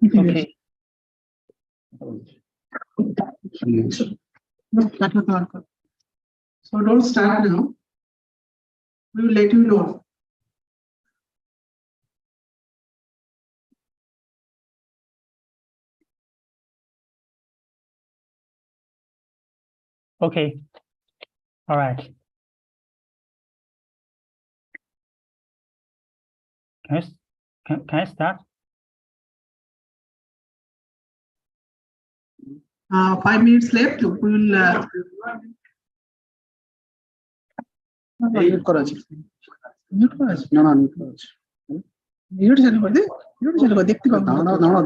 Okay. No, that was not good. So don't start now. We will let you know. Okay. All right. Can I start? 5 minutes left. We will. Mute করা আছে। Mute করা আছে? না, mute করা আছে। Mute চালু করে দে। Mute চালু করে দেখতে পাবো। দাঁড়াও।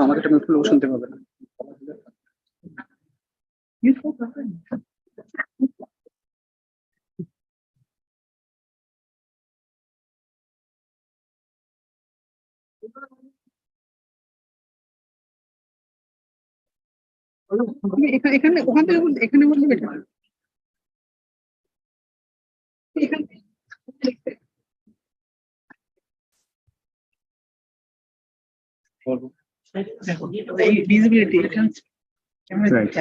আমার এটা মিউট করলে শুনতে পাবে না। এখানে ওখান থেকে বলতে এখানে বললে better. Visibility. Right.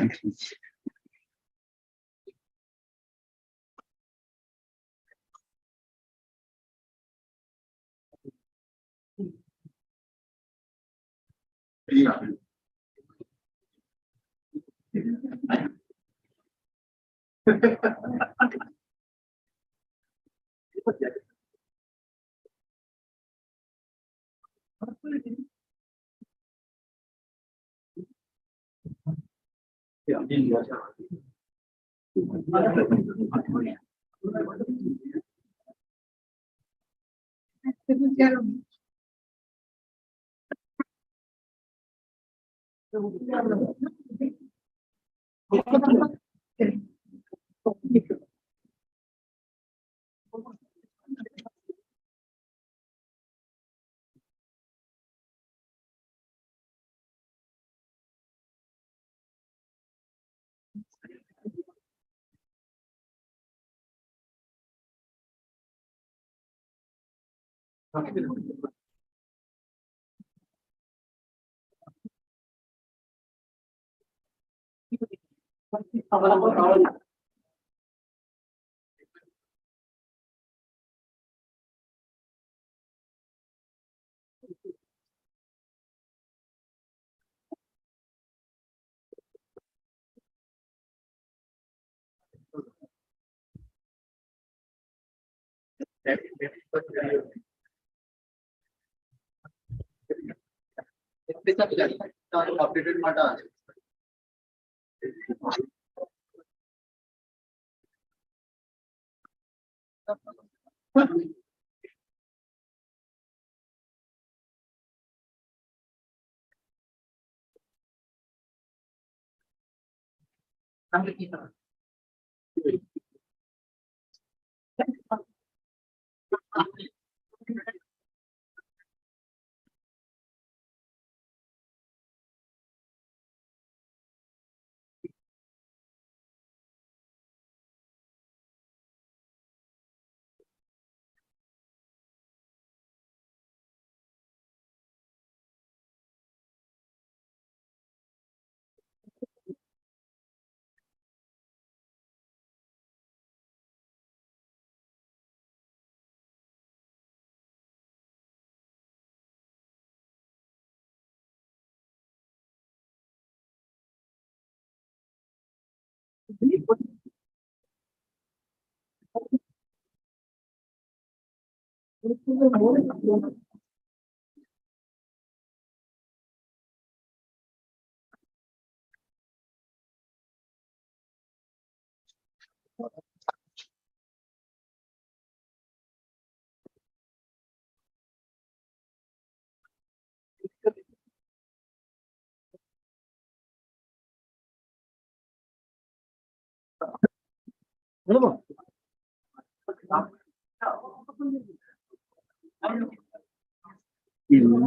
updated matter.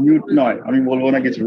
Mute নয়, আমি বলবো না কিছু।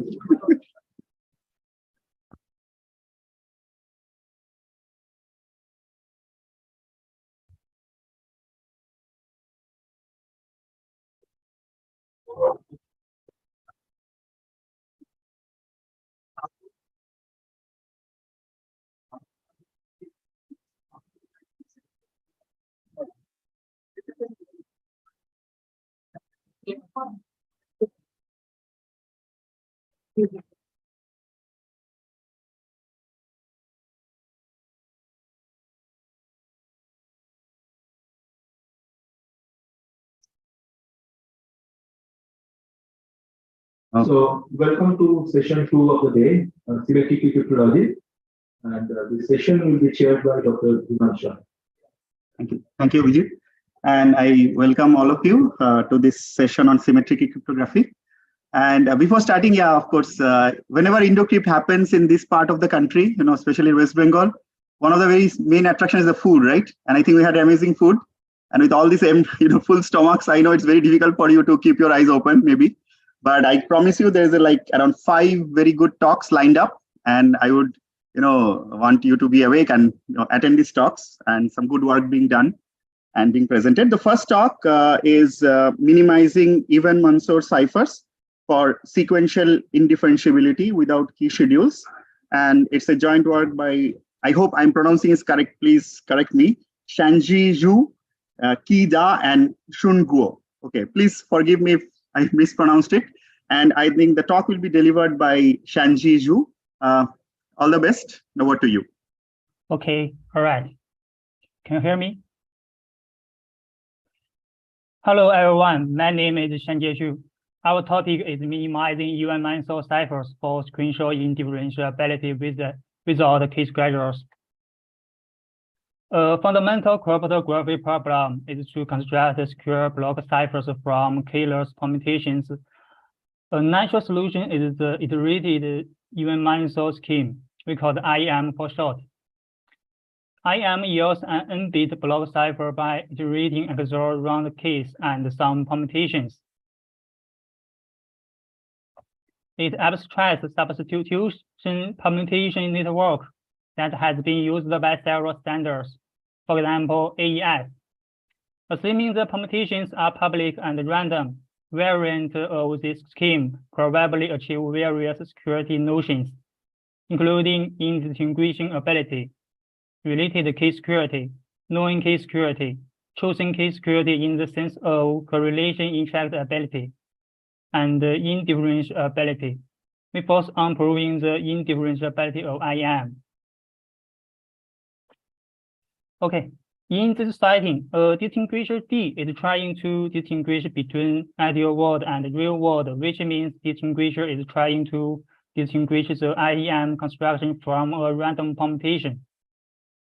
So, welcome to session 2 of the day, Symmetric Cryptology, and this session will be chaired by Dr. Vimal Shah. Thank you, Vijay. And I welcome all of you to this session on symmetric cryptography. And before starting, yeah, of course, whenever Indocrypt happens in this part of the country, you know, especially in West Bengal, one of the very main attractions is the food, right? And I think we had amazing food. And with all these, full stomachs, I know it's very difficult for you to keep your eyes open, maybe. But I promise you, there's around 5 very good talks lined up, and I would, want you to be awake and attend these talks, and some good work being done and being presented. The first talk is minimizing even-Mansur ciphers for sequential indifferentiability without key schedules, and it's a joint work by, I hope I'm pronouncing it correct. Please correct me. Shanji Zhu, Ki Da, and Shun Guo. Okay, please forgive me if I mispronounced it. And I think the talk will be delivered by Shanji Zhu. All the best. Over to you. Okay, all right. Can you hear me? Hello, everyone. My name is Shanji Zhu. Our topic is minimizing even-Mansur ciphers for sequential indifferentiability without key schedules. A fundamental cryptography problem is to construct secure block ciphers from keyless permutations. A natural solution is the iterated even-Mansur scheme, we call it IM for short. IM yields an n-bit block cipher by iterating XOR round keys and some permutations. It abstracts substitution permutation network that has been used by several standards, for example, AES. Assuming the permutations are public and random, variants of this scheme probably achieve various security notions, including indistinguishing ability, related key security, knowing key security, choosing key security in the sense of correlation intractability, and indifferentiability. We focus on proving the indifferentiability of IM. Okay, in this setting, a distinguisher D is trying to distinguish between ideal world and real world, which means distinguisher is trying to distinguish the IEM construction from a random permutation.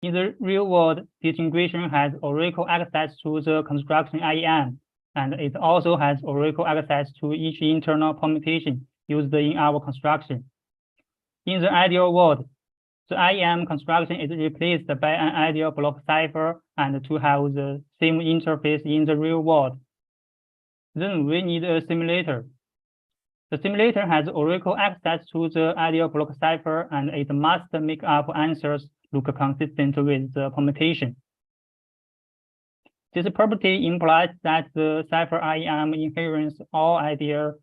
In the real world, disintegration has Oracle access to the construction IAM, and it also has Oracle access to each internal permutation used in our construction. In the ideal world, the IAM construction is replaced by an ideal block cipher and to have the same interface in the real world. Then we need a simulator. The simulator has Oracle access to the ideal block cipher, and it must make up answers look consistent with the permutation. This property implies that the cipher IAM inherits all ideal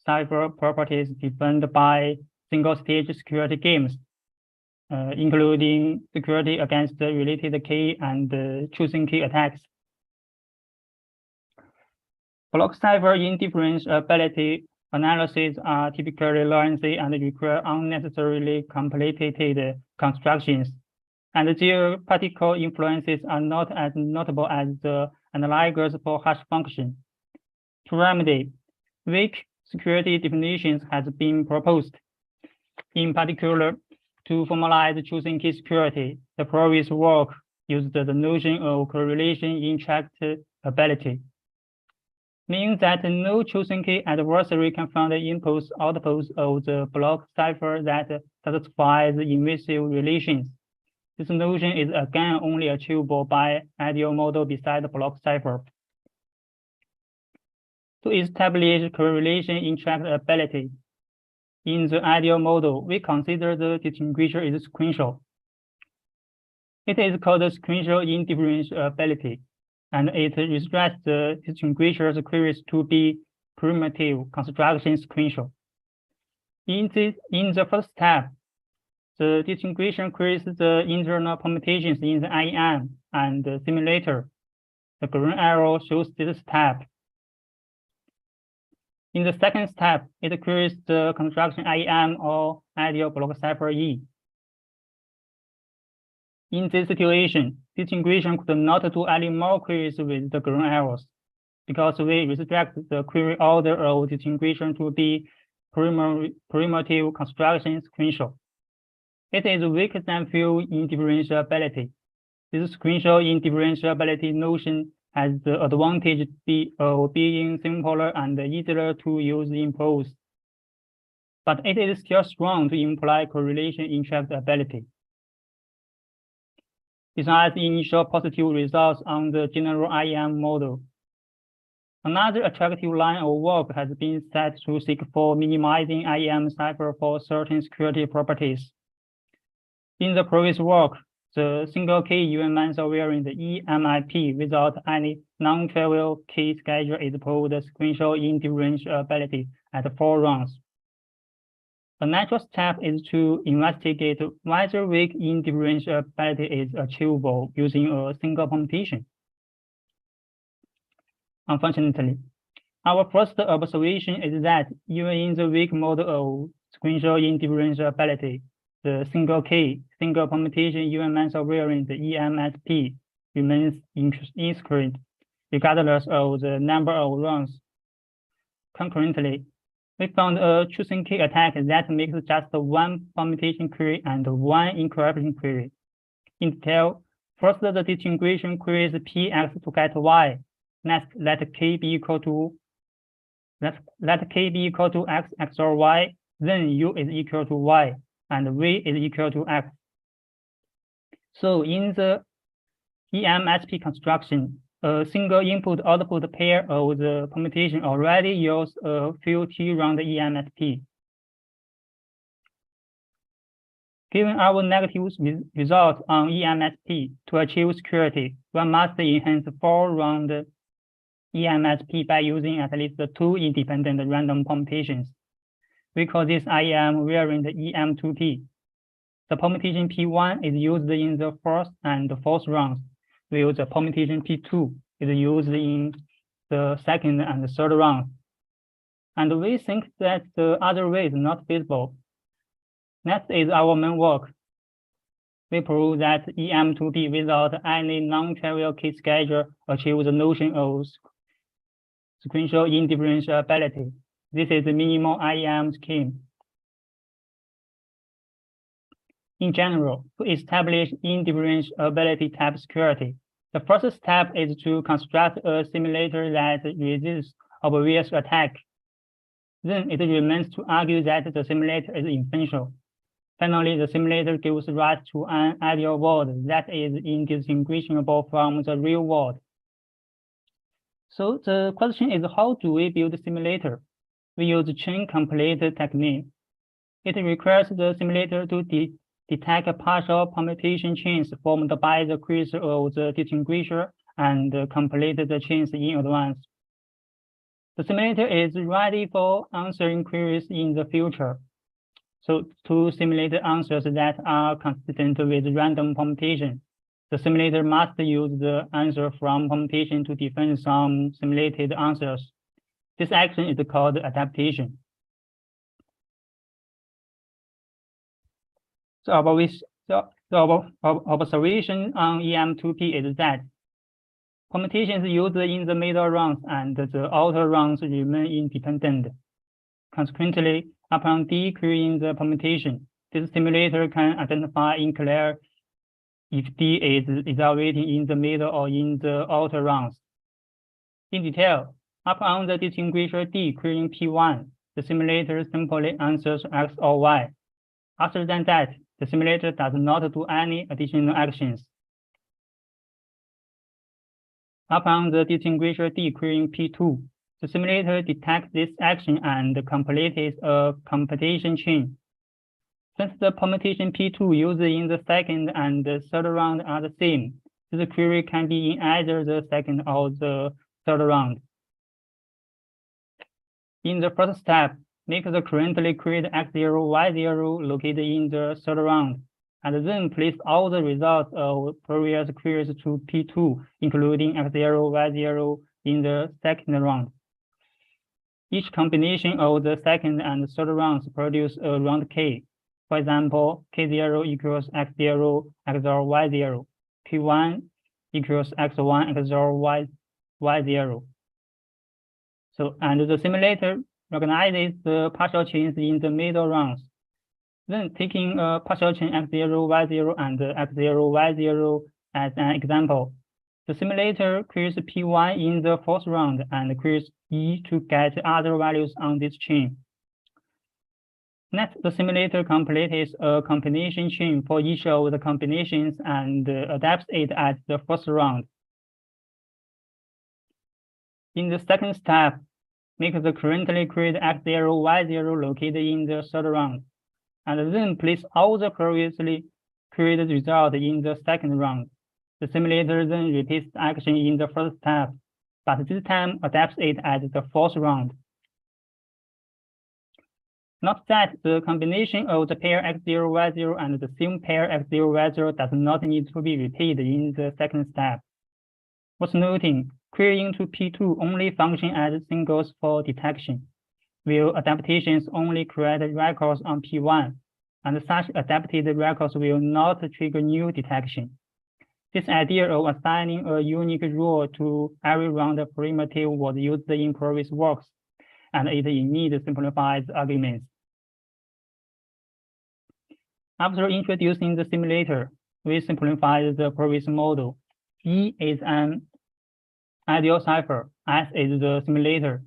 cipher properties defined by single-stage security games, including security against the related key and choosing key attacks. Block cipher indifferentiability analyses are typically lengthy and require unnecessarily complicated constructions, and their practical influences are not as notable as the analogous for hash function. To remedy, weak security definitions has been proposed. In particular, to formalize choosing key security, the previous work used the notion of correlation intractability, meaning that no chosen key adversary can find the inputs outputs of the block cipher that satisfies invasive relations. This notion is again only achievable by ideal model beside the block cipher. To establish correlation intractability, in the ideal model, we consider the distinguisher is sequential. It is called sequential indifferentiability, and it restricts the distinguisher's queries to be primitive construction sequential. In the first step, the distinguisher queries the internal permutations in the IAM and the simulator. The green arrow shows this step. In the second step, it queries the construction IAM or ideal block cipher E. In this situation, distinguisher could not do any more queries with the green arrows, because we restrict the query order of distinguisher to be primitive construction sequential. It is weak than full indifferentiability. This sequential indifferentiability notion has the advantage of being simpler and easier to use in prose, but it is still strong to imply correlation intractability. Besides initial positive results on the general IAM model, another attractive line of work has been set to seek for minimizing IAM cipher for certain security properties. In the previous work, the single key UMS variant EMIP without any non-trivial key schedule is called sequential indifferentiability at 4 rounds. The natural step is to investigate whether weak indifferentiability is achievable using a single permutation. Unfortunately, our first observation is that even in the weak model of sequential indifferentiability, the single key, single permutation UMS variant EMSP remains inscrutable, regardless of the number of rounds. Concurrently, we found a choosing key attack that makes just one permutation query and one encryption query. In detail, first the distinguishing queries px to get y. Next, let k be equal to x XOR y. Then u is equal to y, and v is equal to x. So in the EMSP construction, a single input-output pair of the permutation already yields a few T-round EMSP. Given our negative results on EMSP, to achieve security, one must enhance 4-round EMSP by using at least 2 independent random permutations. We call this IAM variant EM2P. The permutation P1 is used in the first and fourth rounds, while the permutation P2 is used in the second and third rounds. And we think that the other way is not feasible. Next is our main work. We prove that EM2P without any non-trivial key schedule achieves the notion of sequential indifferentiability. This is the minimal IAM scheme. In general, to establish indifferentiability type security, the first step is to construct a simulator that resists obvious attack. Then it remains to argue that the simulator is essential. Finally, the simulator gives rise to an ideal world that is indistinguishable from the real world. So the question is, how do we build a simulator? We use chain complete technique. It requires the simulator to detect partial permutation chains formed by the creator of the distinguisher and complete the chains in advance. The simulator is ready for answering queries in the future. So to simulate answers that are consistent with random permutation, the simulator must use the answer from permutation to define some simulated answers. This action is called adaptation. The observation on EM2P is that permutations used in the middle rounds and the outer rounds remain independent. Consequently, upon decreasing the permutation, this simulator can identify in clear if D is evaluating in the middle or in the outer rounds. In detail, upon the distinguisher D querying P1, the simulator simply answers X or Y. Other than that, the simulator does not do any additional actions. Upon the distinguisher D querying P2, the simulator detects this action and completes a computation chain. Since the permutation P2 used in the second and the third round are the same, this query can be in either the second or the third round. In the first step, make the currently created X0, Y0 located in the third round, and then place all the results of previous queries to P2, including X0, Y0 in the second round. Each combination of the second and third rounds produce a round K. For example, K0 equals X0, XOR Y0. P1 equals X1, XOR Y0. So, and the simulator recognizes the partial chains in the middle rounds. Then taking a partial chain X0, Y0 and X0, Y0 as an example, the simulator queries P1 in the fourth round and queries E to get other values on this chain. Next, the simulator completes a combination chain for each of the combinations and adapts it at the first round. In the second step, make the currently created X0, Y0 located in the third round, and then place all the previously created results in the second round. The simulator then repeats the action in the first step, but this time adapts it at the fourth round. Note that the combination of the pair X0, Y0 and the same pair X0, Y0 does not need to be repeated in the second step. Worth noting, querying to P2 only function as singles for detection, while adaptations only create records on P1, and such adapted records will not trigger new detection. This idea of assigning a unique rule to every round primitive was used in previous works, and it indeed simplifies arguments. After introducing the simulator, we simplified the previous model. E is an ideal cipher, S is the simulator,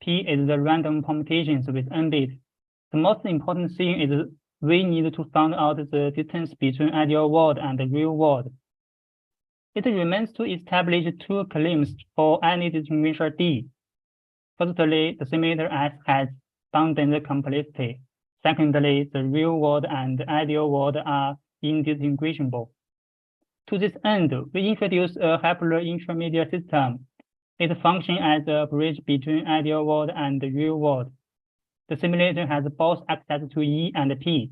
P is the random permutations with n bits. The most important thing is we need to find out the distance between ideal world and the real world. It remains to establish two claims for any distinguisher D. Firstly, the simulator S has bounded complexity. Secondly, the real world and ideal world are indistinguishable. To this end, we introduce a hyper-intermediate system. It functions as a bridge between ideal world and the real world. The simulator has both access to E and P.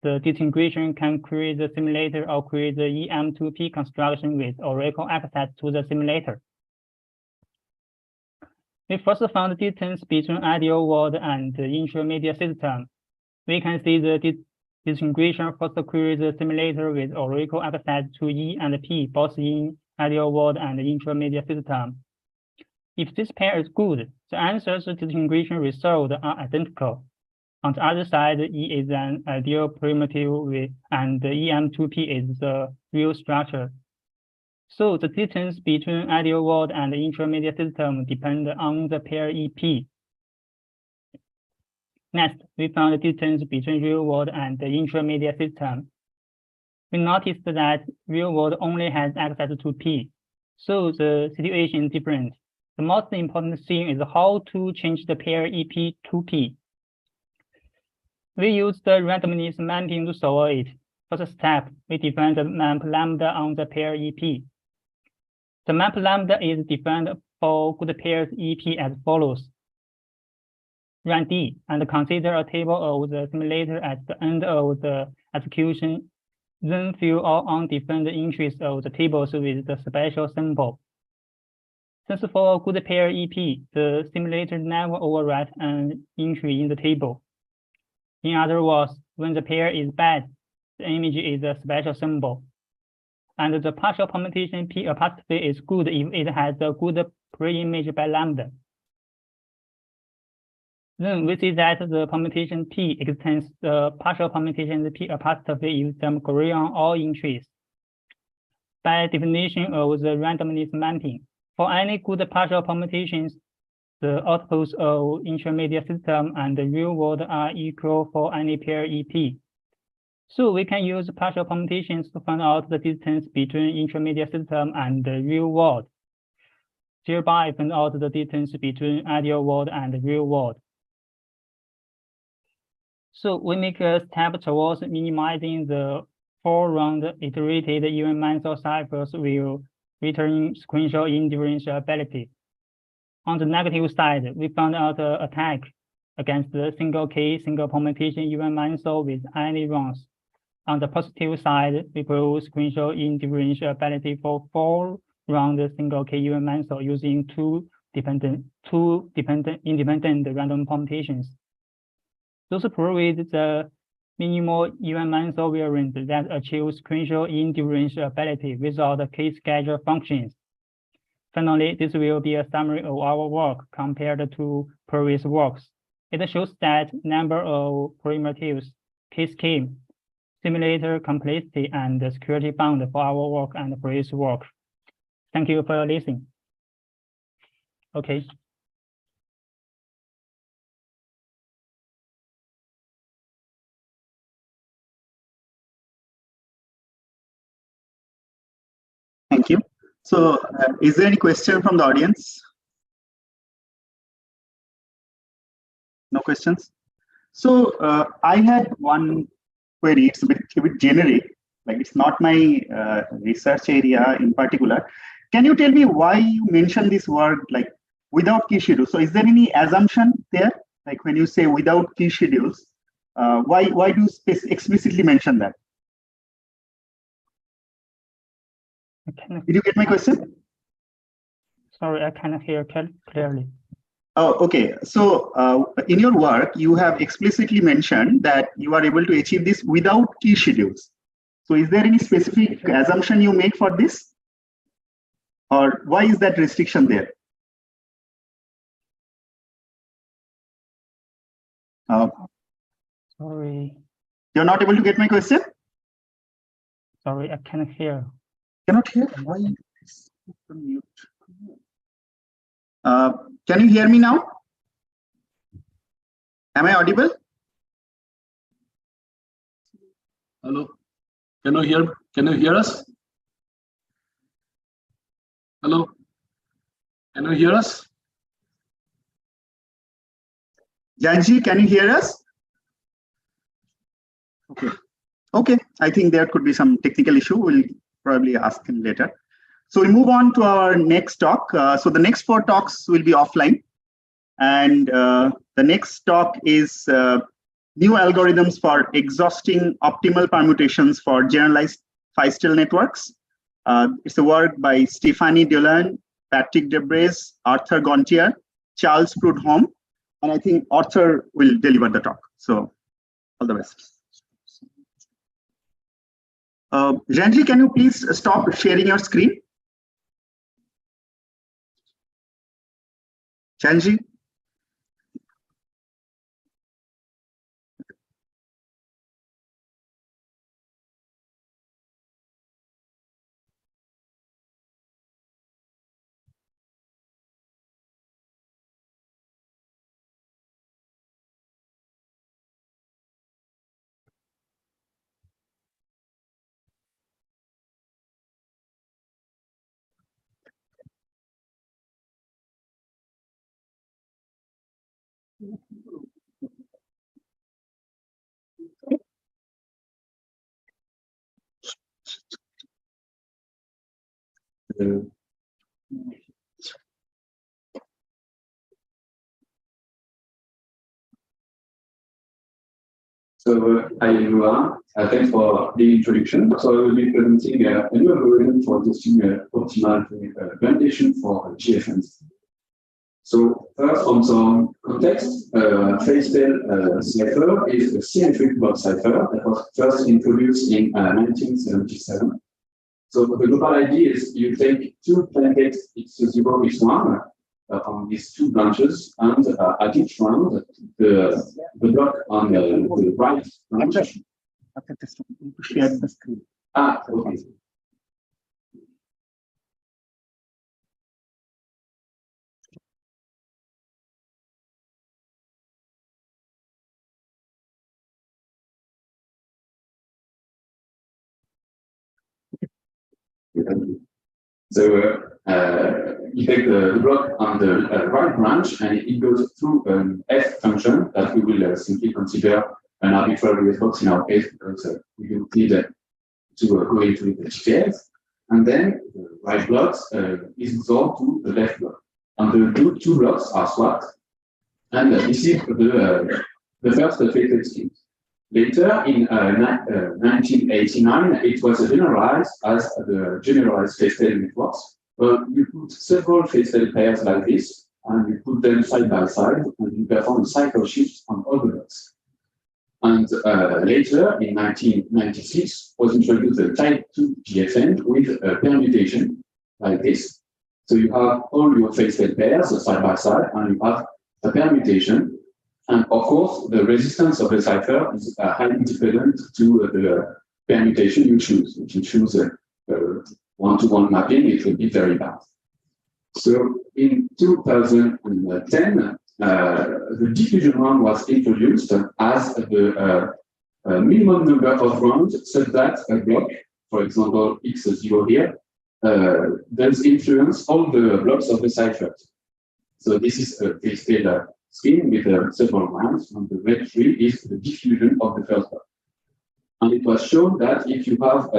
The distinguisher can create the simulator or create the EM2P construction with Oracle access to the simulator. We first found the distance between ideal world and the intermediate system. We can see the distinguisher first queries the simulator with Oracle access to E and P, both in ideal world and intermediate system. If this pair is good, the answers the distinguisher resolved are identical. On the other side, E is an ideal primitive and EM2P is the real structure. So the distance between ideal world and the intermediate system depend on the pair EP. Next, we found the distance between real world and the intermediate system. We noticed that real world only has access to P, so the situation is different. The most important thing is how to change the pair EP to P. We use the randomness mapping to solve it. First step, we define the map lambda on the pair EP. The map lambda is defined for good pairs EP as follows. Run D and consider a table of the simulator at the end of the execution. Then fill all undefined entries of the tables with the special symbol. Since for a good pair EP, the simulator never overwrites an entry in the table. In other words, when the pair is bad, the image is a special symbol. And the partial permutation P apostrophe is good if it has a good pre-image by lambda. Then we see that the permutation P extends the partial permutation P apostrophe if some agree on all entries. By definition of the randomness mapping, for any good partial permutations, the outputs of intermediate system and the real world are equal for any pair EP. So we can use partial permutations to find out the distance between intermediate system and the real world, thereby find out the distance between ideal world and the real world. So we make a step towards minimizing the 4-round iterated even Mansell ciphers will return sequential indifferentiability. On the negative side, we found out an attack against the single K single permutation even Mansell with any rounds. On the positive side, we prove sequential indifferentiability for 4-round single K even Mansell using two independent random permutations. Those provide the minimal even Mansell variant that achieves sequential indifferentiability without K-schedule functions. Finally, this will be a summary of our work compared to previous works. It shows that number of primitives, K-scheme, simulator complexity, and the security bound for our work and previous work. Thank you for listening. Okay. Thank you. So is there any question from the audience? No questions? So I had one query. It's a bit generic, like it's not my research area in particular. Can you tell me why you mentioned this word like without key schedules? So is there any assumption there? Like when you say without key schedules, why do you explicitly mention that? Did you get my question? Sorry, I cannot hear clearly. Oh, okay. So in your work, you have explicitly mentioned that you are able to achieve this without key schedules. So is there any specific assumption you make for this? Or why is that restriction there? Sorry. You're not able to get my question? Sorry, I cannot hear. Cannot hear? Why? Mute. Can you hear me now? Am I audible? Hello. Can you hear us? Hello. Can you hear us? Janji, can you hear us? Okay. Okay. I think there could be some technical issue. We'll probably ask him later. So we move on to our next talk. So the next 4 talks will be offline. And the next talk is new algorithms for exhausting optimal permutations for generalized Feistel networks. It's a work by Stephanie Dolan, Patrick Debres, Arthur Gontier, Charles Prudhomme, and I think Arthur will deliver the talk. So all the best. Gently, can you please stop sharing your screen? Chanji? So, hi everyone, thanks for the introduction. So I will be presenting a new algorithm for testing optimal implementation for GFNs. So first, on some context, Feistel cipher is a symmetric block cipher that was first introduced in 1977. So the global idea is you take two plain text x0, x1 on these two branches, and at each round, the block on the right branch. Share the screen. Okay. So you take the block on the right branch and it goes through an F function that we will simply consider an arbitrary response in our case because we don't need to go into the details. And then the right block is absorbed to the left block. And the two blocks are swapped. And this is the first fatal scheme. Later, in 1989, it was generalized as the generalized Feistel networks. You put several Feistel pairs like this, and you put them side by side, and you perform a cycle shift on all the blocks. And later, in 1996, was introduced the type 2 GFN with a permutation like this. So you have all your Feistel pairs side by side, and you have a permutation. And of course, the resistance of the cipher is highly dependent to the permutation you choose. If you choose a one-to-one mapping, it will be very bad. So in 2010, the diffusion round was introduced as the minimum number of rounds such that a block, for example, x0 here, does influence all the blocks of the cipher. So this is a Feistel scheme with several rounds, and the red tree is the diffusion of the first block. And it was shown that if you have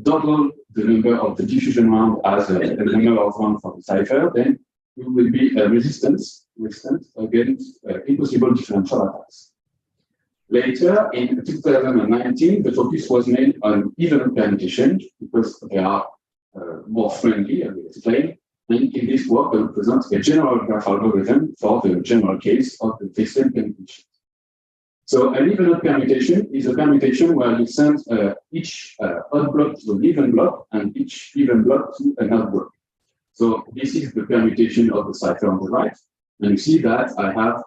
double the number of the diffusion round as the number of rounds for the cipher, then you will be resistant against impossible differential attacks. Later, in 2019, the focus was made on even permutation because they are more friendly, I will explain. And in this work, I will present a general graph algorithm for the general case of the Feistel permutation. So an even permutation is a permutation where you send each odd block to an even block and each even block to an odd block. So this is the permutation of the cipher on the right. And you see that I have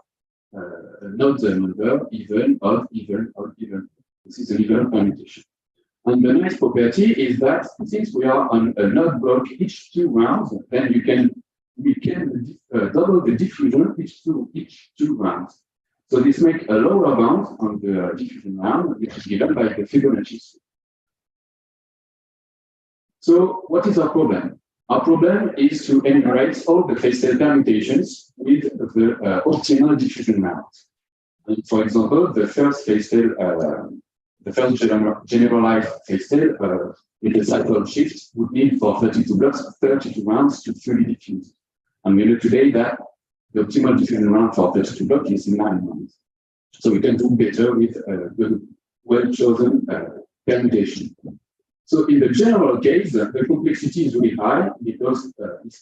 an odd number, even, odd, even, odd, even. This is an even permutation. And the nice property is that since we are on an odd block each 2 rounds, then we can double the diffusion each two rounds. So this makes a lower bound on the diffusion round, which is given by the Fibonacci. So what is our problem? Our problem is to enumerate all the Feistel permutations with the optimal diffusion round. And for example, the first Feistel the first generalized Feistel with the cycle shift would need for 32 blocks, 32 rounds to fully diffuse. And we know today that the optimal diffusion round for 32 blocks is 9 rounds. So we can do better with the well-chosen permutation. So in the general case, the complexity is really high because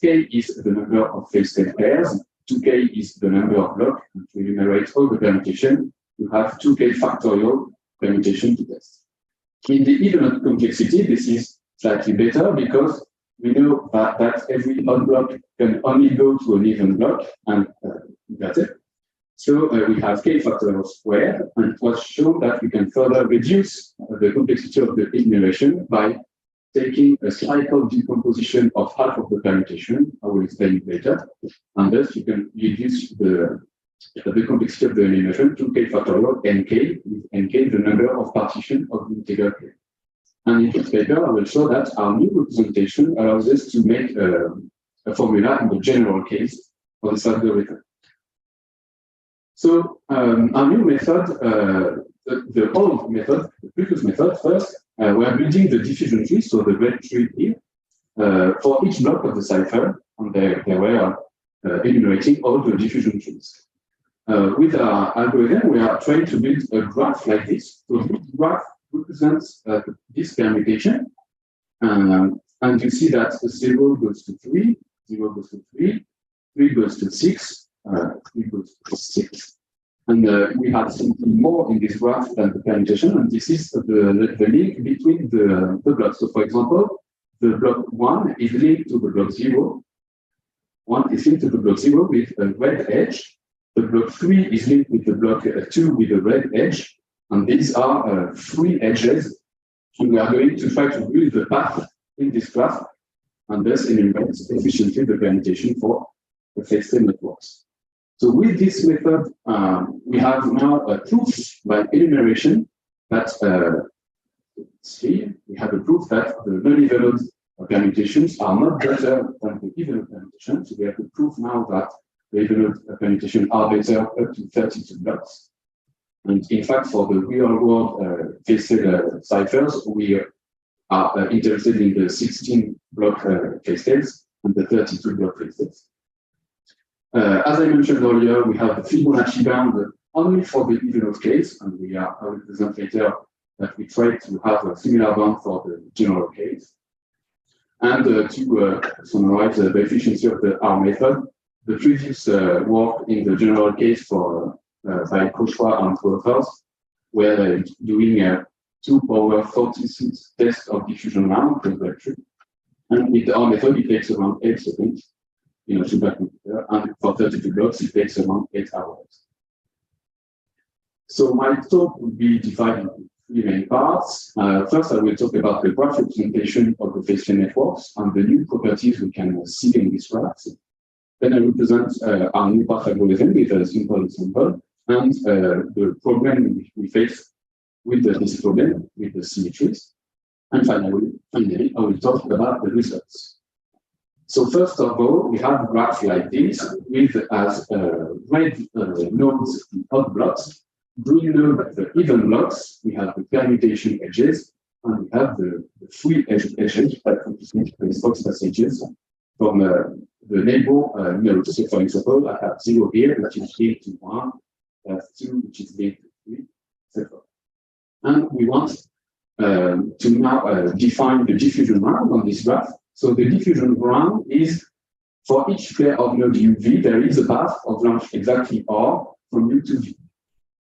k is the number of Feistel pairs, 2k is the number of blocks. To enumerate all the permutation, you have 2k factorial permutation to test. In the even complexity, this is slightly better because we know that every odd block can only go to an even block, and that's it. So we have k factorial squared, and it was shown that we can further reduce the complexity of the enumeration by taking a cycle decomposition of half of the permutation. I will explain it later. And thus you can reduce the complexity of the enumeration to k factorial nk, with nk the number of partitions of the integral k. And in this paper, I will show that our new representation allows us to make a formula in the general case for this algorithm. So our new method, the old method, the previous method first, we are building the diffusion tree, so the red tree here, for each block of the cipher, and there were enumerating all the diffusion trees. With our algorithm, we are trying to build a graph like this. So this graph represents this permutation. And you see that 0 goes to 3, 0 goes to 3, 3 goes to 6, 3 goes to 6. And we have something more in this graph than the permutation, and this is the link between the blocks. So for example, the block 1 is linked to the block 0. 1 is linked to the block 0 with a red edge. The block 3 is linked with the block 2 with a red edge. And these are 3 edges. And we are going to try to build the path in this graph and thus enumerate efficiently the permutation for the phase networks. So with this method, we have now a proof by enumeration that here we have a proof that the non-evenod permutations are not better than the evenod permutations. So we have the proof now that the evenod permutations are better up to 32 blocks. And in fact, for the real-world phase ciphers, we are interested in the 16-block phase states and the 32-block phase states. As I mentioned earlier, we have the Fibonacci bound only for the evenod case, and I will present later that we try to have a similar bound for the general case. And to summarize the efficiency of our method, the previous work in the general case for by Koshwa and co-authors were doing a 2^46 test of diffusion round, and with our method it takes around 8 seconds in a supercomputer, and for 32 blocks it takes around 8 hours. So my talk will be divided into 3 main parts. First, I will talk about the graph representation of the phase networks and the new properties we can see in these graphs. Then I will present our new path algorithm with a simple example and the problem we face with this problem, with the symmetries. And finally, I will talk about the results. So first of all, we have a graph like this with as red nodes the odd blocks, green node the even blocks, we have the permutation edges, and we have the free edges that represent the Fox passages from the neighbor nodes. So for example, I have 0 here, which is linked to 1, 2, which is linked to 3, etc. And we want to now define the diffusion round on this graph. So the diffusion round is for each pair of node UV, there is a path of length exactly R from U to V.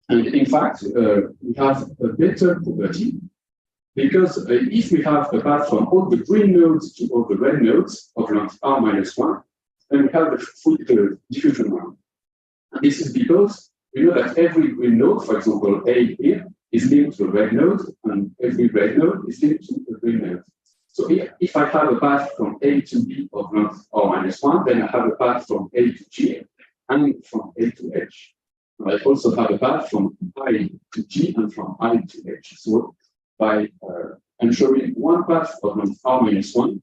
And in fact, we have a better property because if we have a path from all the green nodes to all the red nodes of length R-1, then we have the diffusion round. And this is because we know that every green node, for example, A here, is linked to a red node, and every red node is linked to a green node. So if I have a path from A to B of length R-1, then I have a path from A to G and from A to H. I also have a path from I to G and from I to H. So by ensuring one path of length R-1,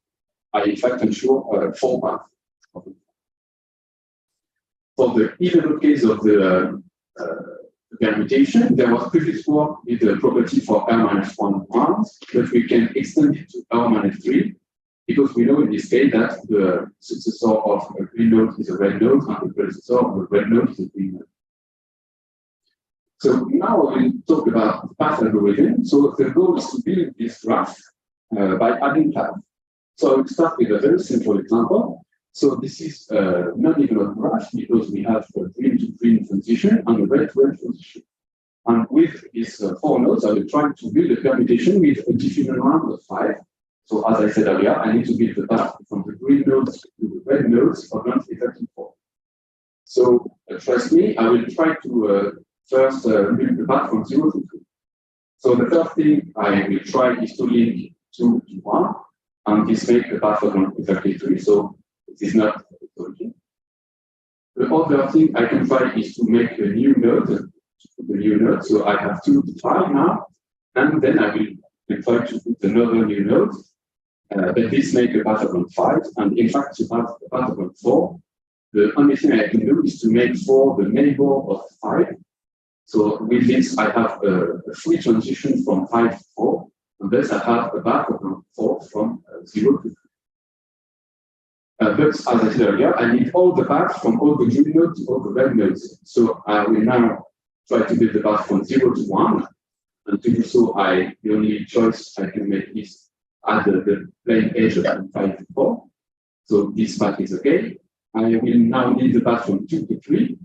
I in fact ensure 4 paths. For the evenod case of the permutation, there was previous work with the property for R-1 rounds, but we can extend it to R-3 because we know in this case that the successor of a green node is a red node and the predecessor of a red node is a green node. So now I will talk about path algorithm. So the goal is to build this graph by adding paths. So I will start with a very simple example. So this is a non-evenod graph because we have a green to green transition and a red to red transition. And with these 4 nodes, I will try to build a permutation with a diffusion round of 5. So as I said earlier, I need to build the path from the green nodes to the red nodes of length exactly 4. So trust me, I will try to first build the path from 0 to 2. So the first thing I will try is to link 2 to 1, and this makes the path of length exactly 3. So it is not working. The other thing I can try is to make a new node, So I have 2 to 5 now, and then I will try to put another new node. But this makes a path of length 5, and in fact to have a path of length 4, the only thing I can do is to make 4 the neighbor of 5. So with this, I have a free transition from 5 to 4, And thus I have a path of 4 from 0 to 3. But as I said earlier, I need all the paths from all the green nodes to all the red nodes. So I will now try to build the path from 0 to 1. And to do so, the only choice I can make is add the plain edge of 5 to 4. So this path is okay. I will now need the path from 2 to 3.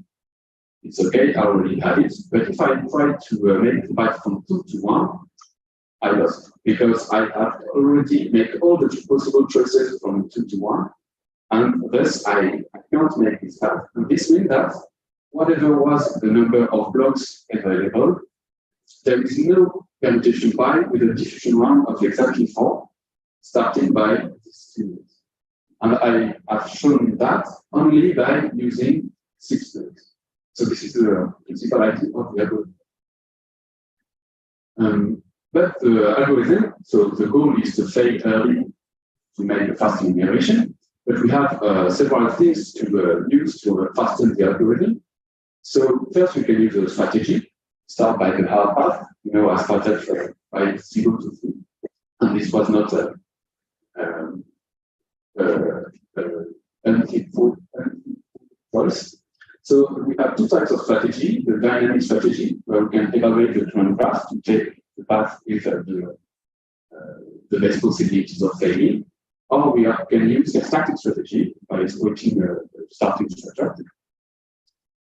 It's okay, I already have it. But if I try to make the path from 2 to 1, I lost, because I have already made all the possible choices from 2 to 1. And thus I can't make this path. And this means that whatever was the number of blocks available, there is no permutation pi with a diffusion round of exactly 4, starting by this 2. And I have shown that only by using 6 nodes. So this is the principal idea of the algorithm. But the algorithm, so the goal is to fail early to make a fast enumeration. But we have several things to use to fasten the algorithm. So first, we can use a strategy. Start by the hard path. I started by 0 to 3, and this was not unhelpful choice. So we have two types of strategy: the dynamic strategy, where we can evaluate the current path to take the path with the best possibilities of failing, or we can use a static strategy by exploiting a starting structure.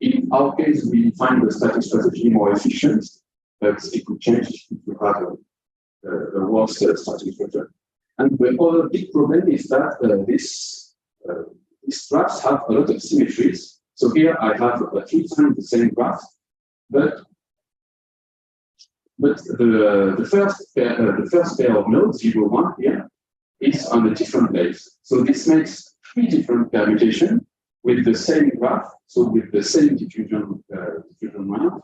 In our case, we find the static strategy more efficient, but it could change if we have a worse starting structure. And the other big problem is that these graphs have a lot of symmetries. So here I have 3 times the same graph, but the first pair of nodes, 0, 1 here, is on a different place. So this makes 3 different permutations with the same graph, so with the same diffusion round,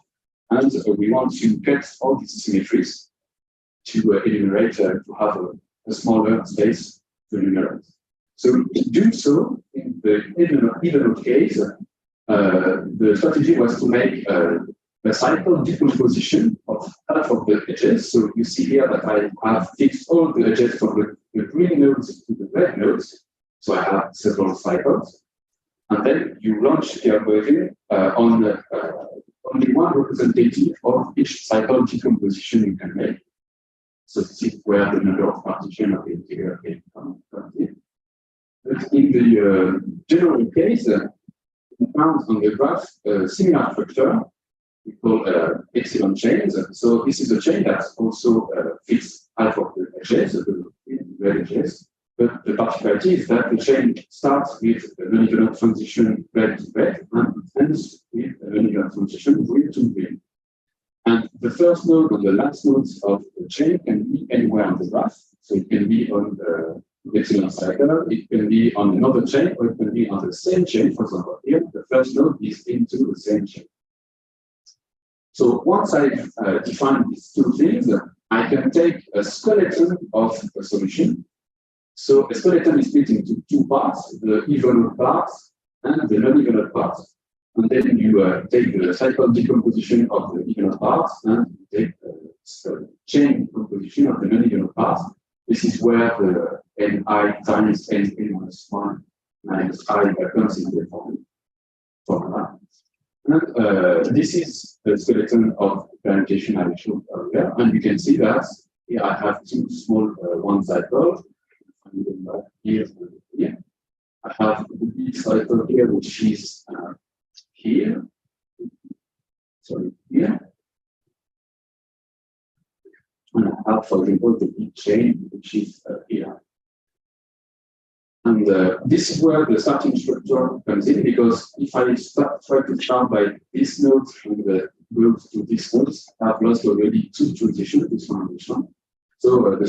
and we want to cut all these symmetries to enumerate, to have a smaller space to enumerate. So to do so, in the even case, the strategy was to make a cycle decomposition of half of the edges. So you see here that I have fixed all the edges from the green nodes to the red nodes. So I have several cycles. And then you launch the algorithm on only one representative of each cycle decomposition you can make. So this is where the number of partitions of the integral comes in. But in the general case, we found on the graph a similar structure we call epsilon chains. So this is a chain that also fits half of the edges, the red edges. But the particularity is that the chain starts with a non-equivalent transition red to red and ends with a non-equivalent transition green to green. And the first node and the last nodes of the chain can be anywhere on the graph. So it can be on the epsilon cycle, it can be on another chain, or it can be on the same chain. For example, here the first node is into the same chain. So once I define these two things, I can take a skeleton of a solution. So a skeleton is split into 2 parts, the even part and the non-even part. And then you take the cycle decomposition of the even part and take the chain decomposition of the non-even part. This is where the ni times n minus 1 minus I comes in the formula. And this is the skeleton of permutation I showed earlier. And you can see that here I have 2 small one cycles. Here, here. I have the big cycle here, which is here. Sorry, here. And I have, for example, the big chain, which is here. And this is where the starting structure comes in, because if I try to start by this node and go to this node, I've lost already 2 transitions, this one and this one. So the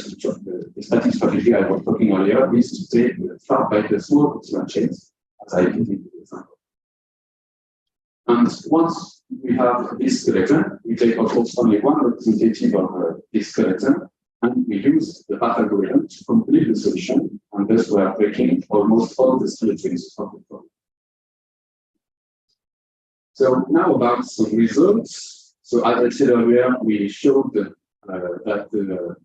static strategy I was talking earlier is to start by the small epsilon chains, as I did in the example. And once we have this skeleton, we take, of course, only one representative of this skeleton, and we use the path algorithm to complete the solution, and thus we are breaking almost all the symmetries of the problem. So now about some results. So as I said earlier, we showed that the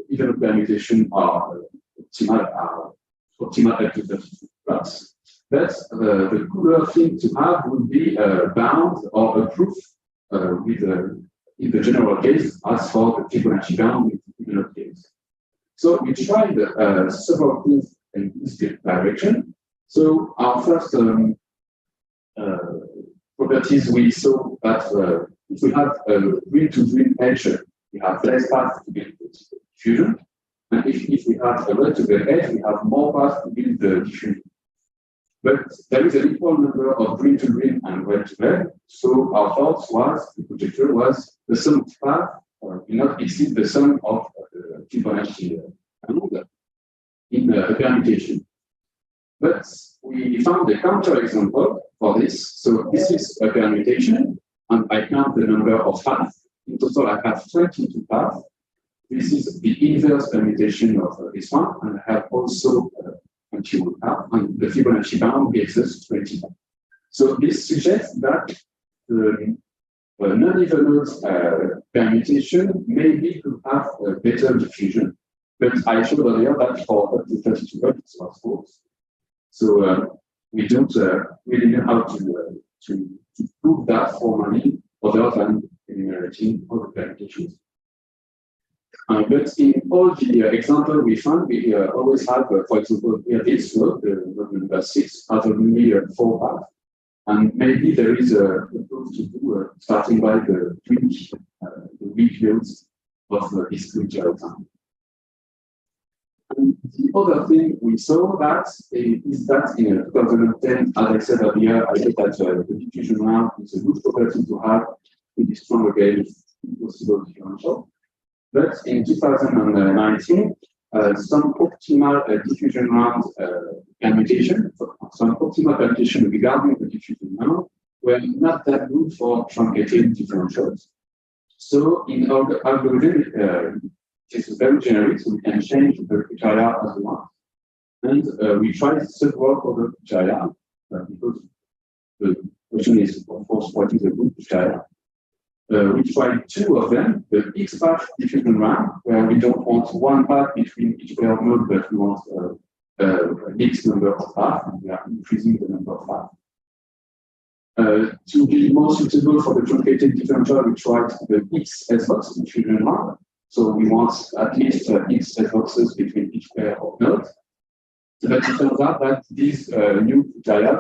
even the permutation are optimal up to 32 plus. But the cooler thing to have would be a bound or a proof in the general case as for the Fibonacci bound in the general case. So we tried several things in this direction. So our first properties, we saw that if we have a green-to-green edge, we have less path to build the diffusion. And if we have a red-to-red edge, we have more path to build the diffusion. But there is an equal number of green-to-green and red-to-red. So our thought was, the conjecture was, the sum of path will not exceed the sum of the Fibonacci in the permutation. But we found a counterexample for this. So this is a permutation, and I count the number of paths. In total, I have 22 paths. This is the inverse permutation of this one, and I have also until and the Fibonacci bound gives us 20. So this suggests that the non-even node permutation maybe could have a better diffusion. But I showed earlier that for up to 32 volts it was false. So we don't really know how to prove that formally other than enumerating all the permutations. But in all the examples we found, we always have, for example, here this node, the node number 6, has only 4 paths. And maybe there is a proof to do starting by the weak nodes of this closure time. And the other thing we saw that is that in 2010, as I said earlier, I said that the diffusion round is a good property to have with the strong against impossible differential. But in 2019, some optimal diffusion round permutation, some optimal permutation regarding the diffusion round were not that good for truncated differentials. So in our algorithm, this is very generic, so we can change the criteria as we want. And we tried several other criteria because the question is, of course, what is a good criteria? We tried 2 of them, the X-path diffusion round, where we don't want one path between each pair of nodes, but we want a mixed number of paths, and we are increasing the number of paths. To be more suitable for the truncated differential, we tried the X-S-box diffusion round. So we want at least X-S-boxes between each pair of nodes. But it turns out that these new criteria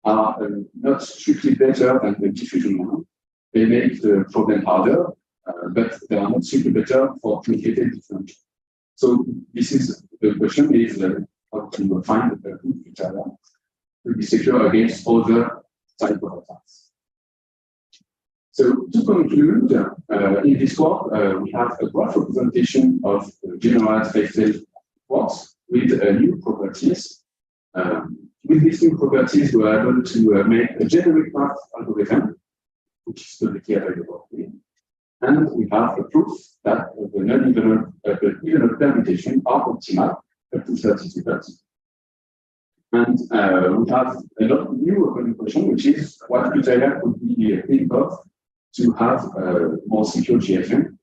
are not strictly better than the diffusion round. They make the problem harder, but they are not super better for truncated differential. So this is the question is how to find the good criteria to be secure against other type of attacks. So to conclude, in this talk, we have a graph representation of generalized phase quarks with new properties. With these new properties, we are able to make a generic path algorithm, which is publicly available. And we have a proof that the non-even permutation are optimal up to 32 volts. And we have a lot of new open question, which is what criteria could we think of to have more secure GFN.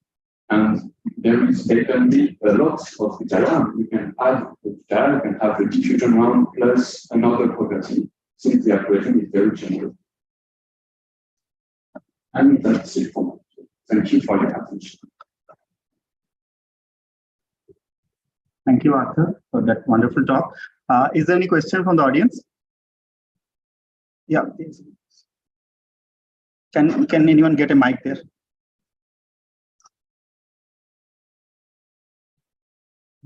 And there is definitely a lot of criteria. We can add the criteria, we can have the diffusion round plus another property, since the algorithm is very general. And that's it for me. Thank you for your attention. Thank you, Arthur, for that wonderful talk. Is there any question from the audience? Yeah. Can anyone get a mic there?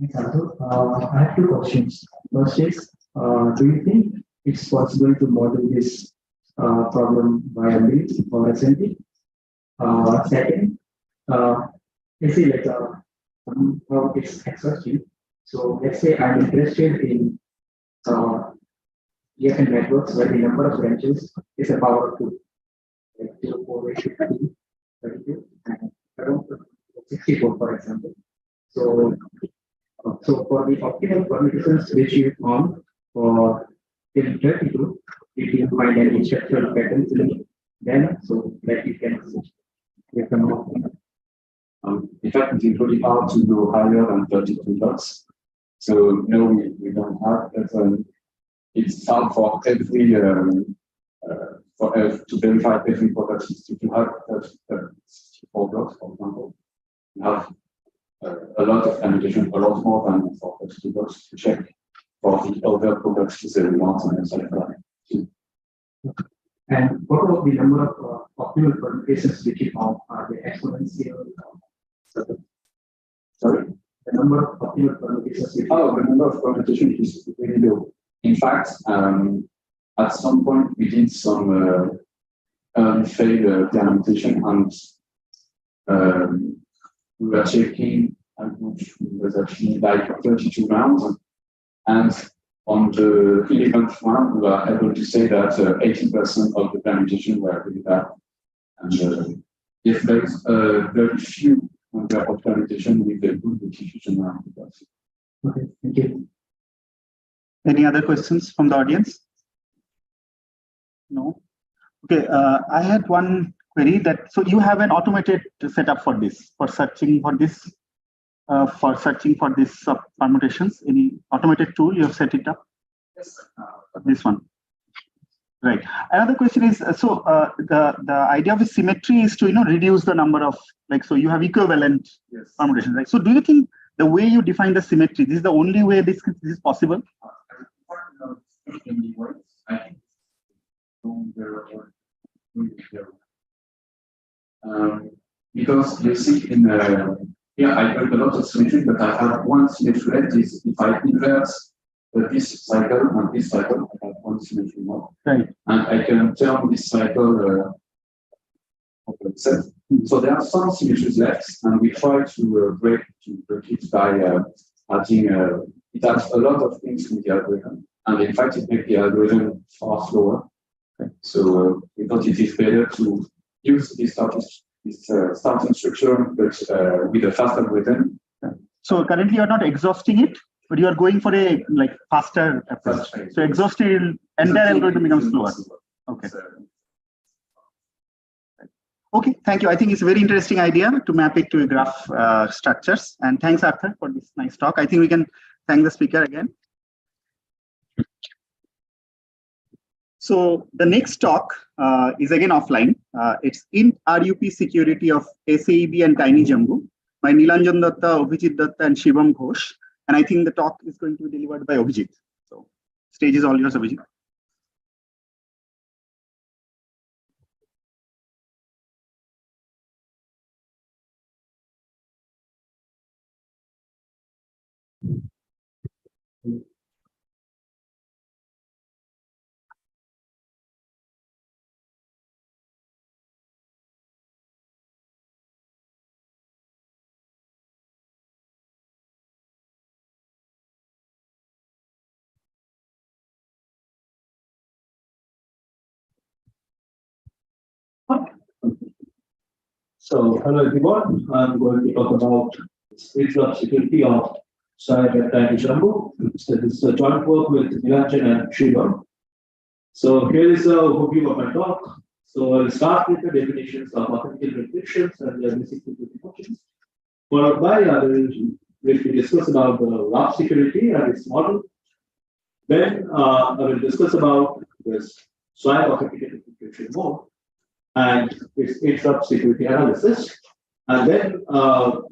I have 2 questions. First is, do you think it's possible to model this problem via LIT or SNP? Second, let's say like somehow it's exhaustive. So let's say I'm interested in GFN networks where the number of branches is a power of 2, like 0.4 32, and around 64, for example. So for the optimal permutations which you found for till 32, if you find any structural patterns in it, then so that you can get them out. In fact, it's really hard to go higher than 32 dots. So no, we don't have that. It's hard for every to verify every product to have 64 dots, for example. We have a lot of annotation, a lot more than for 32 dots to check for the other products to say we want and so on. And what about the number of optimal permutations we keep on? Are they exponential? Sorry? The number of optimal permutations we keep the number of permutations is really low. In fact, at some point we did some failed permutation and we were checking which was actually like 32 rounds, and on the 11th round we were able to say that 80% of the permutation were really bad. And if there is very few number of permutation with a good diffusion round. Okay, thank you. Any other questions from the audience? No. Okay, I had one query that, so you have an automated setup for this, for searching for this permutations, any automated tool you have set it up? Yes. This one. Right. Another question is, the idea of symmetry is to, reduce the number of, so you have equivalent permutations, right? So do you think the way you define the symmetry, this is the only way this is possible? I think because you see in I got a lot of symmetry, but I have one symmetry left. Is if I invert this cycle and this cycle, I have one symmetry more. Right. And I can turn this cycle set. So there are some symmetries left, and we try to break it by adding. It adds a lot of things to the algorithm, and in fact, it makes the algorithm far slower. Okay. So we thought it is better to use this starting structure, but with a fast algorithm. So currently, you're not exhausting it, but you are going for a faster approach. So exhausting entire algorithm becomes slower. Okay. Okay, thank you. I think it's a very interesting idea to map it to graph structures. And thanks, Arthur, for this nice talk. I think we can thank the speaker again. So the next talk is again offline. It's in RUP security of SAEB and Tiny Jumbo by Nilanjan Datta, Abhijit Datta, and Shivam Ghosh. And I think the talk is going to be delivered by Abhijit. So stage is all yours, Abhijit. So, hello everyone. I'm going to talk about interrupt security of SIDE and Tiny Jumbo. So this is a joint work with Nilanjan and Shivam. So here is an overview of my talk. So I'll start with the definitions of authenticated encryptions and their basic security functions. Followed by I will briefly discuss about the WAF security and its model. Then I will discuss about this SIDE authenticated encryption mode and its interrupt security analysis. And then we'll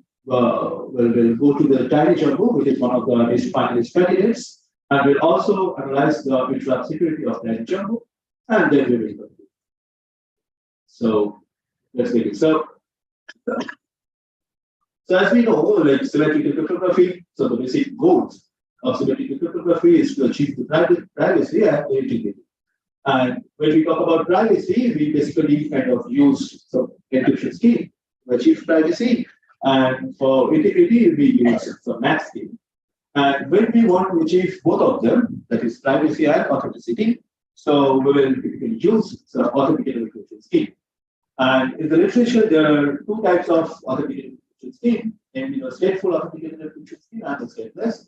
go to the Tiny Jumbo, which is one of the finalist candidates. And we'll also analyze the interrupt security of Tiny Jumbo. And then we will conclude. So let's begin. So as we know, like symmetric cryptography, so the basic goals of symmetric cryptography is to achieve the privacy and the integrity. And when we talk about privacy, we basically kind of use some encryption scheme to achieve privacy. And for integrity, we use some MAC scheme. And when we want to achieve both of them, that is privacy and authenticity, so we will typically use the authenticated encryption scheme. And in the literature, there are two types of authenticated encryption scheme, namely the stateful authenticated encryption scheme and the stateless.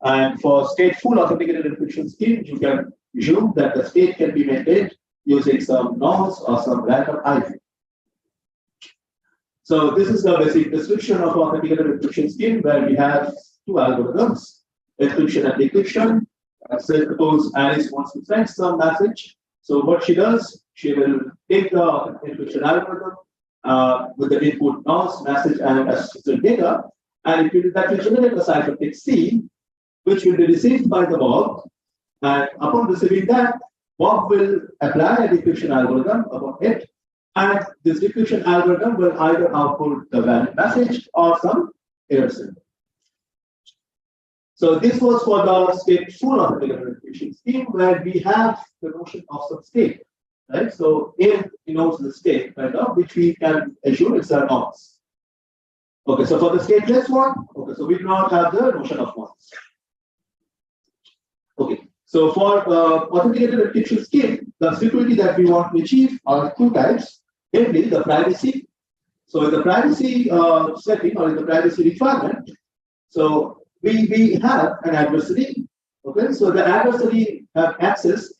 And for stateful authenticated encryption scheme, you can assume that the state can be maintained using some nodes or some random IP. So this is the basic description of authenticated encryption scheme where we have two algorithms, encryption and decryption. Suppose Alice wants to send some message. So what she does, she will take the encryption algorithm with the input nonce, message, and associated data, and that will generate a ciphertext C, which will be received by the Bob. And upon receiving that, Bob will apply a decryption algorithm upon it, and this decryption algorithm will either output the valid message or some error symbol. So this was for the stateful authenticated encryption scheme, where we have the notion of some state, right? So A denotes the state, kind of, which we can assume it's a nonce. Okay, so for the stateless one, okay, so we do not have the notion of nonce. Okay, so for authenticated encryption scheme, the security that we want to achieve are two types, namely the privacy. So in the privacy setting or in the privacy requirement, so we have an adversary. Okay, so the adversary have access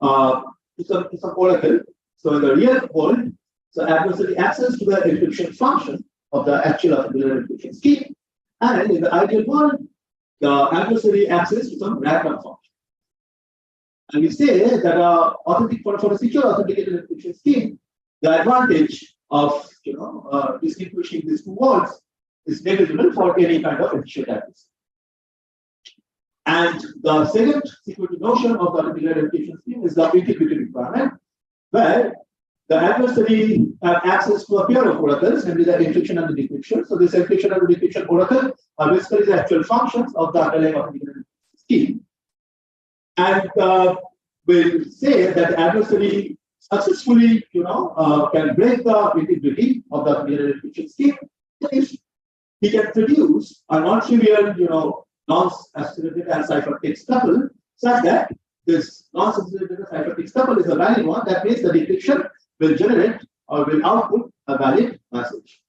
to some oracle. So in the real world, so adversary access to the encryption function of the actual authenticated encryption scheme, and in the ideal world, the adversary access to some random function. And we say that for a secure authenticated encryption scheme, the advantage of distinguishing these two words is negligible for any kind of efficient adversary. And the second security notion of the authenticated encryption scheme is the integrity requirement, where the adversary have access to a pair of oracles, namely the encryption and the decryption. So this encryption and the decryption oracle are basically the actual functions of the underlying authenticated scheme. And we'll say that the adversary successfully, can break the integrity of the authenticated encryption scheme if he can produce a non-trivial, nonce-associated and ciphertext tuple, such that this nonce-associated ciphertext tuple is a valid one. That means the decryption will generate or will output a valid message.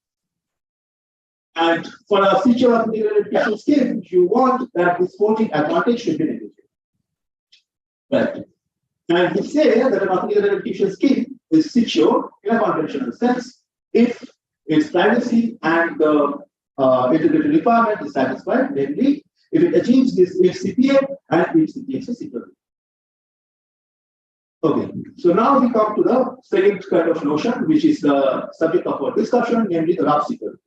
And for a secure authenticated encryption scheme, you want that this forging advantage should be negligible. Right. And we say that an authenticated encryption scheme is secure in a conventional sense if its privacy and the integrity requirement is satisfied, namely if it achieves this HCPA and its CPA security. Okay, so now we come to the second kind of notion, which is the subject of our discussion, namely the rough security.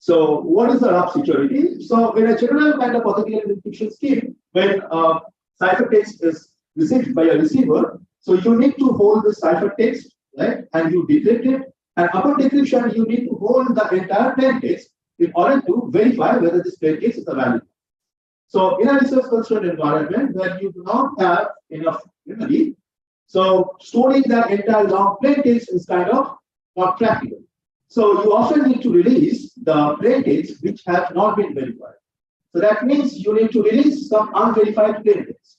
So what is the rough security? So in a general kind of authenticated encryption scheme, when ciphertext is received by a receiver, so you need to hold the ciphertext, right, and you decrypt it, and upon decryption, you need to hold the entire plaintext in order to verify whether this plaintext is a valid. So in a resource-constrained environment where you do not have enough memory, so storing the entire long plaintext is kind of not practical. So you often need to release the plaintext which have not been verified. So that means you need to release some unverified plaintext.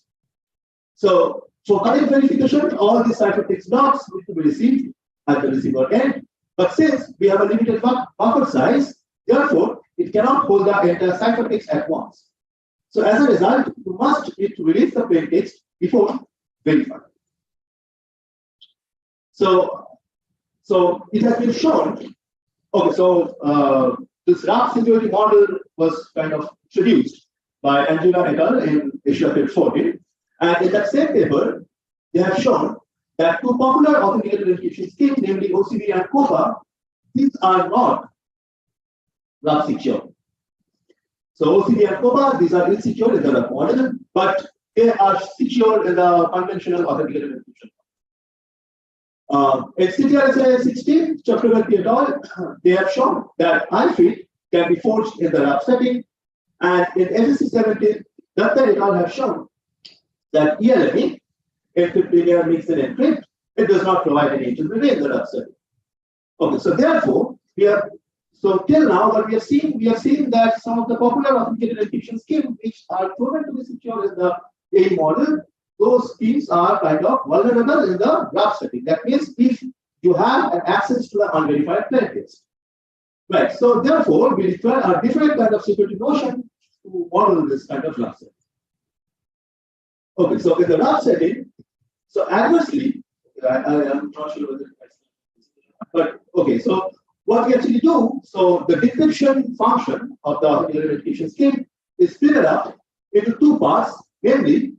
So for correct verification, all these ciphertext blocks need to be received at the receiver end. But since we have a limited buffer size, therefore it cannot hold the entire ciphertext at once. So as a result, you must need to release the plaintext before verifying. So it has been shown. Okay, so this rough security model was kind of introduced by Angela et al. In Asia 2014. And in that same paper, they have shown that two popular authenticated encryption schemes, namely OCB and COPA, these are not rough secure. So OCB and COPA, these are insecure in the rough model, but they are secure in the conventional authenticated encryption. In CTRSA 16, Chakravarti et al., they have shown that IFIT can be forged in the rough setting, and in SSC 17, Datta et al. Have shown that ELME, encrypt linear mix and encrypt, it does not provide any integrity in the rough setting. Okay, so therefore, till now what we have seen that some of the popular authenticated encryption schemes which are proven to be secure in the A model, those schemes are kind of vulnerable in the rough setting. That means if you have an access to the unverified plaintext. Right. So therefore, we require a different kind of security notion to model this kind of rough setting. Okay, so in the rough setting, so adversely, I am not sure whether but okay, so what we actually do, so the decryption function of the authentication scheme is split up into two parts, namely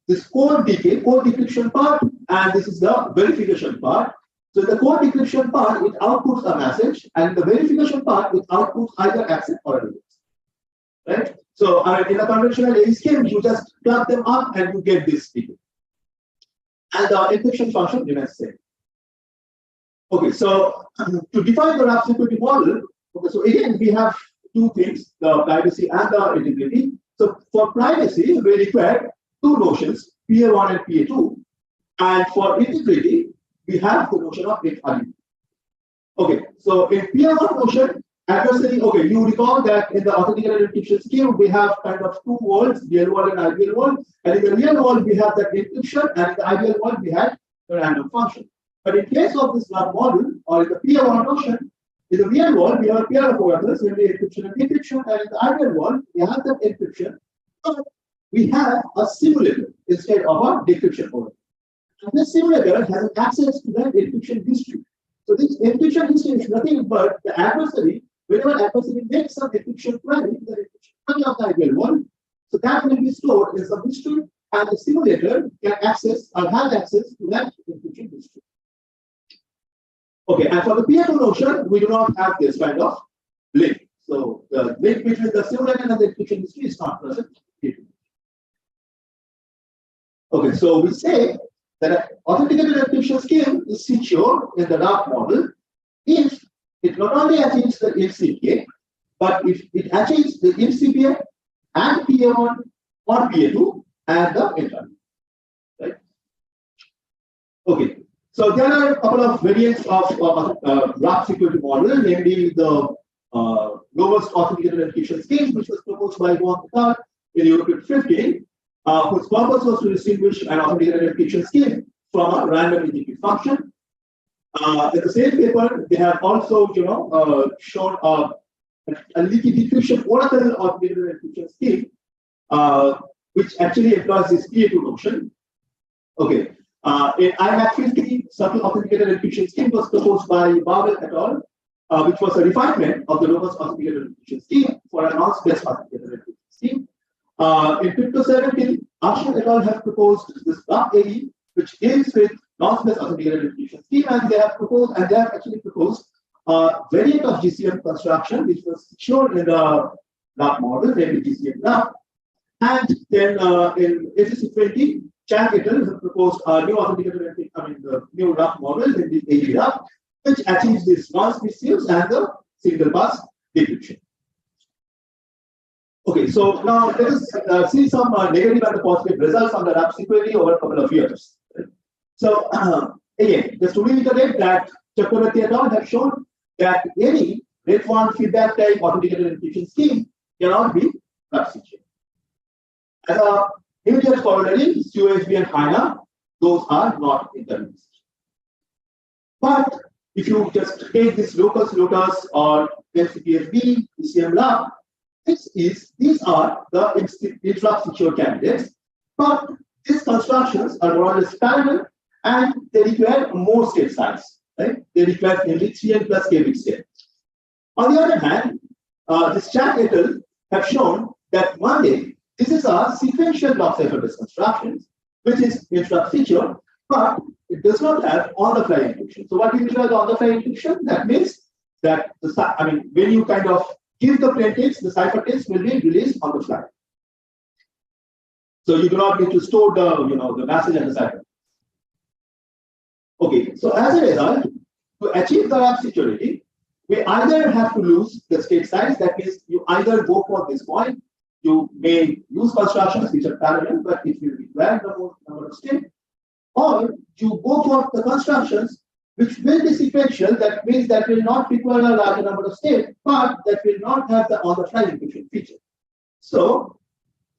this code decryption part, and this is the verification part. So the code decryption part, it outputs a message, and the verification part, it outputs either accept or reject. Right? So in a conventional AE scheme, you just plug them up and you get this decryption. And the encryption function remains same. Okay, so to define the RAP security model, okay, so again we have two things, the privacy and the integrity. So for privacy, we require two notions, PA1 and PA2, and for integrity, we have the notion of integrity. Okay, so in PA1 notion, adversary, okay, you recall that in the authenticated encryption scheme, we have kind of two worlds, real world and ideal world, and in the real world, we have that encryption, and in the ideal world, we had the random function. But in case of this RAP model, or in the PA1 notion, in the real world, we have a pair of operators, namely encryption and decryption, and in the ideal world, we have that encryption, but we have a simulator instead of a decryption operator. And this simulator has access to that encryption history. So this encryption history is nothing but the adversary, whenever adversary makes some encryption query, the encryption query of the ideal world, so that will be stored in some history, and the simulator can access or have access to that encryption history. Okay, and for the PA2 notion, we do not have this kind of link. So the link between the simulator and the encryption history is not present. Okay, so we say that an authenticated encryption scheme is secure in the RAP model if it not only achieves the INCPA, but if it achieves the INCPA and PA1 or PA2 and the internet. Right? Okay. So there are a couple of variants of RAP security model, namely the lowest authenticated encryption scheme, which was proposed by Juan in Indocrypt 15, whose purpose was to distinguish an authenticated encryption scheme from a random integer function. In the same paper, they have also, shown a leaky decryption oracle authenticated encryption scheme, which actually employs this PA2 notion. Okay. In IMAC 50, subtle authenticated encryption scheme was proposed by Bowell et al., which was a refinement of the lowest authenticated encryption scheme for a non-space authenticated encryption scheme. In Crypto 17, Ashwin et al. Have proposed this RAP AE, which deals with non-space authenticated encryption scheme, and they have actually proposed a variant of GCM construction, which was shown in the RAP model, namely GCM RAP. And then in ACC 20, Chang et al. Have proposed a new authenticated, the new RAP model in the AE RAP, which achieves this non-space and the single pass decryption. Okay, so now let us see some negative and positive results on the RAP security over a couple of years. So again, just to reiterate that Chakravarti et al. Have shown that any rate-1 feedback type authenticated encryption scheme cannot be RAP secure. As a immediate corollary, COSB and HINA, those are not intermediate. But if you just take this locus lotus or LCPSB, ECM lab, these are the intra secure candidates, but these constructions are more or less parallel and they require more state size, right? They require nearly 3n plus k bit state. On the other hand, this Chang et al. Have shown that one day this is a sequential block cipher-based constructions, which is intra secure, but it does not have on-the-fly encryption. So what do you mean by the on-the-fly encryption? That means that when you kind of give the plain text, the ciphertext will be released on the fly. So you do not need to store the message and the cipher. Okay, so as a result, to achieve the RAP security, we either have to lose the state size. That means you either go for this point, you may use constructions which are parallel, but it will require the more number of states, or you go for the constructions which will be sequential. That means that will not require a larger number of states, but that will not have the on-the-fly encryption feature. So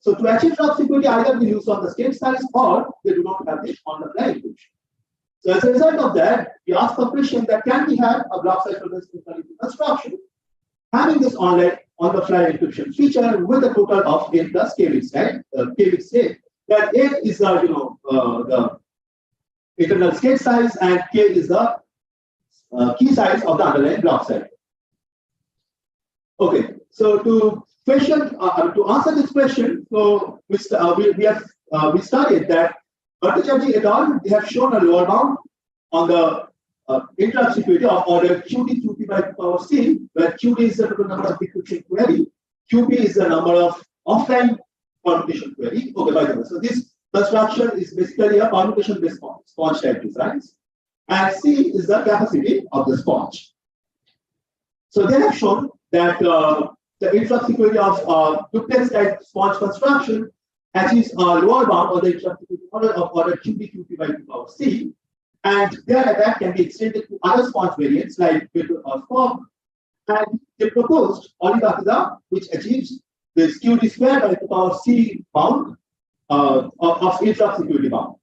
to achieve RAP security, either we use on the state size or they do not have the on-the-fly encryption. So as a result of that, we ask the question that can we have a block cipher-based construction having this on-the-fly encryption feature with a total of n plus k bit state, where n is the the internal state size and k is the key size of the underlying block cipher. Okay, so to answer this question, so we studied that Bhattacharjee et al. They have shown a lower bound on the interrupt security of order QD QP by 2 power C, where QD is the total number of decryption query, QP is the number of offline permutation query. Okay, by the way, so this construction is basically a permutation-based sponge type designs, and C is the capacity of the sponge. So they have shown that the interrupt security of duplex type sponge construction achieves a lower bound of the interrupt security order of order QB QP by 2 power C, and their attack can be extended to other sponge variants like Peter or Fog, and they proposed Olivakiza, which achieves this QD square by 2 power C bound of interrupt security bound.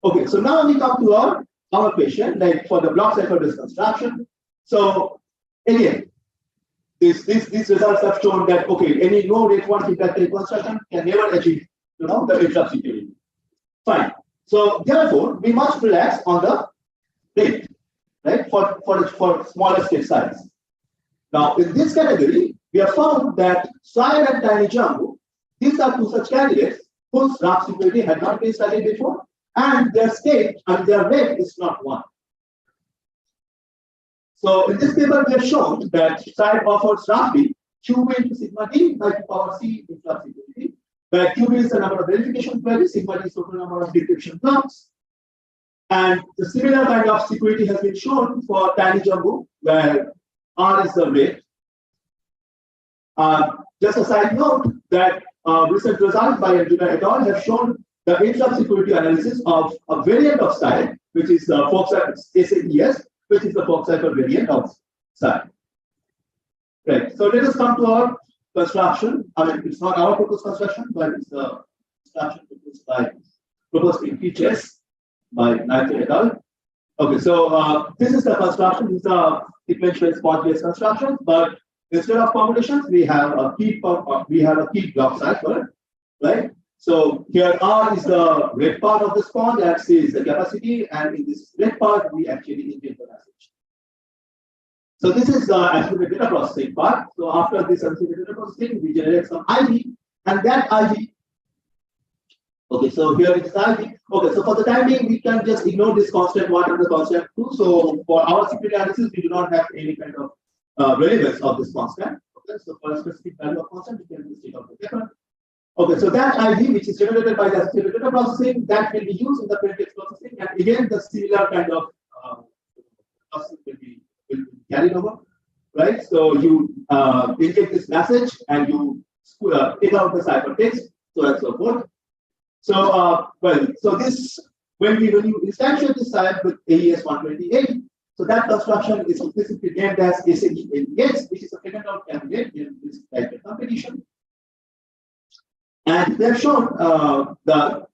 Okay, so now we come to our question, like for the block cipher-based construction. So again, these results have shown that okay, any no rate 1 feedback construction can never achieve the interrupt security. Fine. So therefore, we must relax on the rate, right? For smaller state size. Now in this category, we have found that Slide and Tiny Jumbo, these are two such candidates whose RAP security had not been studied before, and their state and their rate is not 1. So in this paper, we have shown that Slide offers roughly QB into sigma D by 2 power C interrupt security, where QB is the number of verification queries, sigma D is total number of decryption blocks. And the similar kind of security has been shown for Tiny Jumbo, where R is the rate. Just a side note that recent results by Angela et al. Have shown the interrupt security analysis of a variant of Slide, which is the SAES, which is the Fox cipher variant of Slide. Right. So let us come to our construction. I mean, it's not our proposed construction, but it's the construction proposed in PHS by Knight et al. Okay, so this is the construction. This is a sequential sponge-based construction, but instead of permutations, we have a key block cipher, right? So here R is the red part of the sponge, and C is the capacity, and in this red part, we actually indent the message. So this is the accelerated data processing part. So after this accelerated data processing, we generate some ID, and that ID. Okay, so here it is ID. Okay, so for the time being, we can just ignore this constant 1 and the constant 2. So for our security analysis, we do not have any kind of relevance of this constant. Okay, so for a specific value of constant, we can just take out the different. Okay, so that ID, which is generated by the accelerated data processing, that will be used in the plain text processing, and again, the similar kind of processing will be carried over, right? So you inject this message and you take out the ciphertext, so and so forth. So so this when you instantiate this cipher with AES 128, so that construction is specifically named as SAE-AES, which is a second out candidate in this type of competition. And they have shown the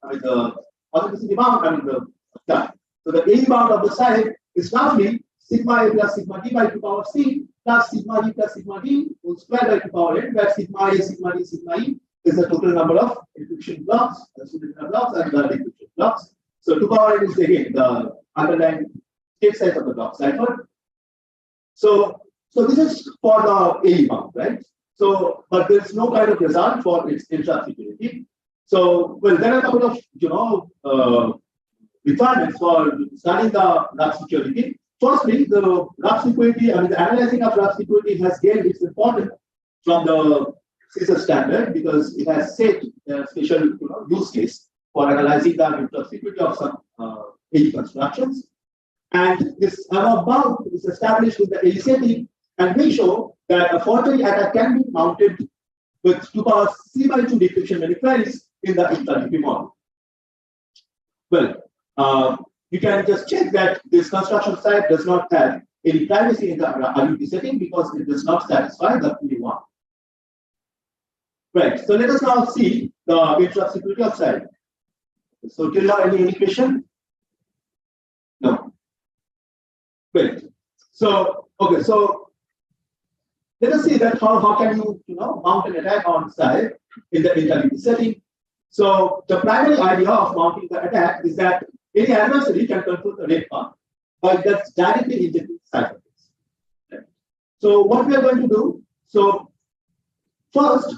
authenticity bound, so the AE bound of the site is roughly sigma A plus sigma D by 2 power C plus sigma D plus sigma D whole square by 2 power N, where sigma A, sigma D, sigma E is the total number of encryption blocks, and the decryption blocks. So 2 power N is again the underlying state size of the block cipher. So this is for the AE bound, right? So, but there's no kind of result for its interrupt security. So, well, there are a couple of requirements for studying the RAP security. Firstly, the RAP security, I mean, the analyzing of RAP security has gained its importance from the CISA standard because it has set a special use case for analyzing the interrupt security of some AE constructions. And this bound is established with the AE setting, and we show that a forgery attack can be mounted with 2 power C by 2 decryption many queries in the XRDP model. Well, you can just check that this construction site does not have any privacy in the RUP setting because it does not satisfy the PD1. Right, so let us now see the interrupt security of site. So till now, any question? No. Great. So, okay, so let us see that how can you mount an attack on site in the interrupt setting. So the primary idea of mounting the attack is that any adversary can control the rate path by just directly injecting ciphertext. Right. So what we are going to do, so first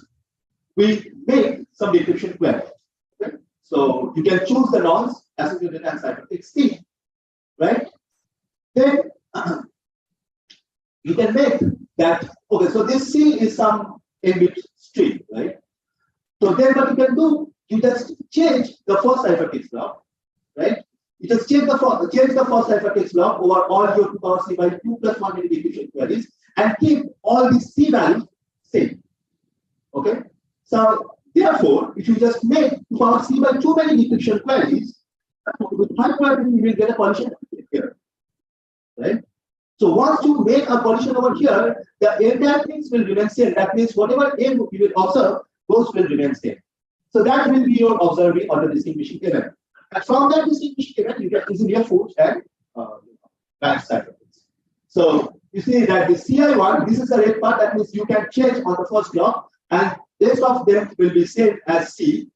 we make some decryption query. Okay. So you can choose the norms associated as ciphertext C, right? Then you can make that, okay, so this C is some 8-bit string, right? So then what you can do, you just change the first ciphertext block, right? You just change the first ciphertext block over all your 2 power C by 2 plus 1 many decryption queries and keep all these C values same. Okay? So therefore, if you just make 2 power C by too many decryption queries, with high probability you will get a collision here. Right? So once you make a collision over here, the entire things will remain same. That means whatever M you will observe, those will remain same. So that will be your observing or the distinguishing event. And from that distinguishing event, you can easily afford and match ciphertext. So you see that the CI1, this is the red part, that means you can change on the first block, and rest of them will be same as C.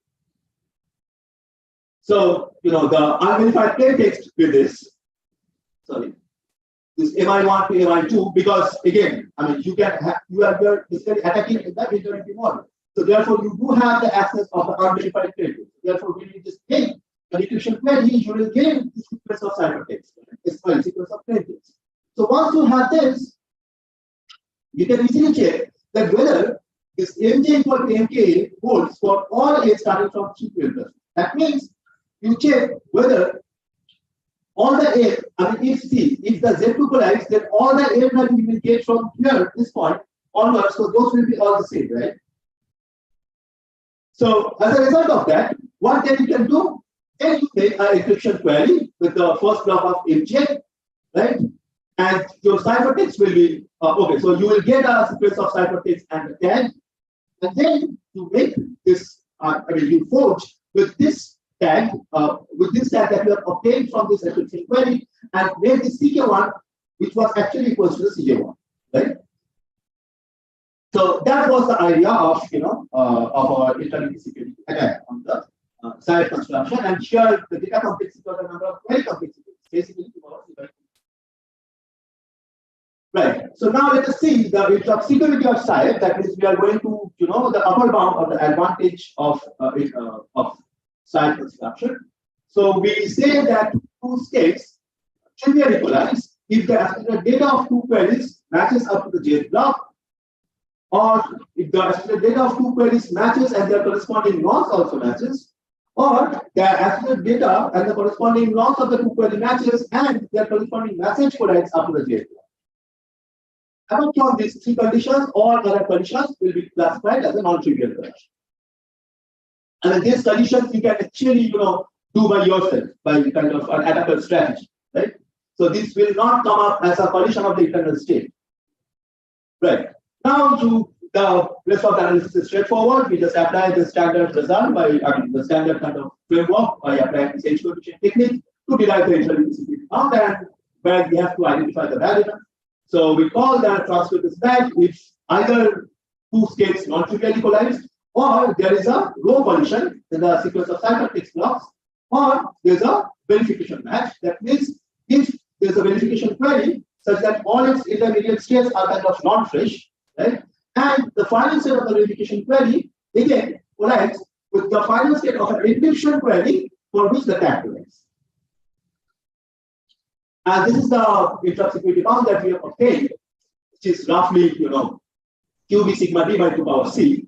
So the unverified plain text with this, sorry, this MI1 to MI2, because again, I mean, you are basically attacking in the iterative model. So therefore, you do have the access of the unverified plain text. Therefore, when you just take the decryption query, you will gain the sequence of ciphertext, sequence of plain text. So once you have this, you can easily check that whether this Mj equal to Mk holds for all A starting from 3 to N+. That means you check whether all the A, I mean, if the Z2 collides, then all the A value you will get from here, this point onwards, so those will be all the same, right? So as a result of that, what then you can do, then you make an encryption query with the first block of Mj, right? And your ciphertext will be okay. So you will get a sequence of ciphertext and a tag, and then you make this. You forge with this tag, that you have obtained from this encryption query, and make the CK1, which was actually equals to the CK1, right? So that was the idea of of our eternity security attack on the side construction, and here the data complexity was a number of query complexities, basically. Right. So now let us see the security of SIDE. That means we are going to, the upper bound or the advantage of SIDE construction. So we say that 2 states should be equalized if the data of 2 queries matches up to the jth block, or if the data of 2 queries matches and their corresponding norms also matches, or the absolute data and the corresponding norms of the 2 query matches and their corresponding message collides up to the jth block. Apart from these 3 conditions, all other conditions will be classified as a non-trivial condition. And these conditions you can actually, do by yourself by kind of an attacker strategy, right? So this will not come up as a condition of the internal state, right? Now, the rest of the analysis is straightforward. We just apply the standard result by the standard kind of framework by applying this H coefficient technique to derive the eternity security bound, and where we have to identify the variable. So we call that transcript is bad if either 2 states non-trivially collide, or there is a row collision in the sequence of ciphertext blocks, or there is a verification match. That means if there is a verification query such that all its intermediate states are kind of non-fresh, right? And the final state of the verification query again collides with the final state of an encryption query for which the tag collides. And this is the interrupt security bound that we have obtained, which is roughly, QB sigma d by 2 power C.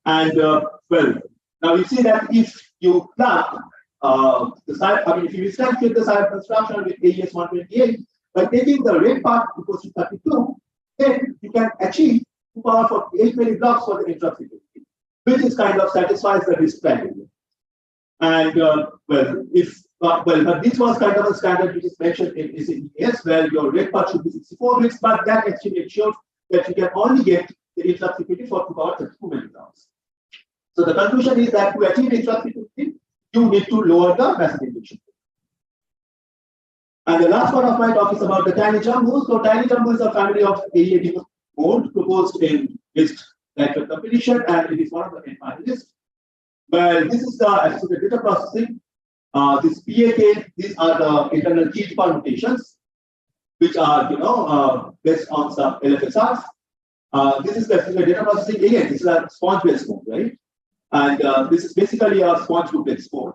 And well, now you see that if you plug the side, if you instantiate the side construction with AES 128 by taking the red part equals to 32, then you can achieve 2 power for 8 many blocks for the interrupt security, which is kind of satisfies the risk value. And but this was kind of a standard which is mentioned in ECS, where your red part should be 64 bits, but that actually ensures that you can only get the interrupt security for 2 power 32 many blocks. So the conclusion is that to achieve interrupt security, you need to lower the massive induction. And the last part of my talk is about the tiny jumbo. So tiny jumbo is a family of AEA mode proposed in list network competition, and it is one of the main finalists. Well, this is the associated data processing. This PAK, these are the internal key permutations, which are based on some LFSRs. This is the data processing. Again, this is a sponge-based mode, right? And this is basically a sponge duplex mode.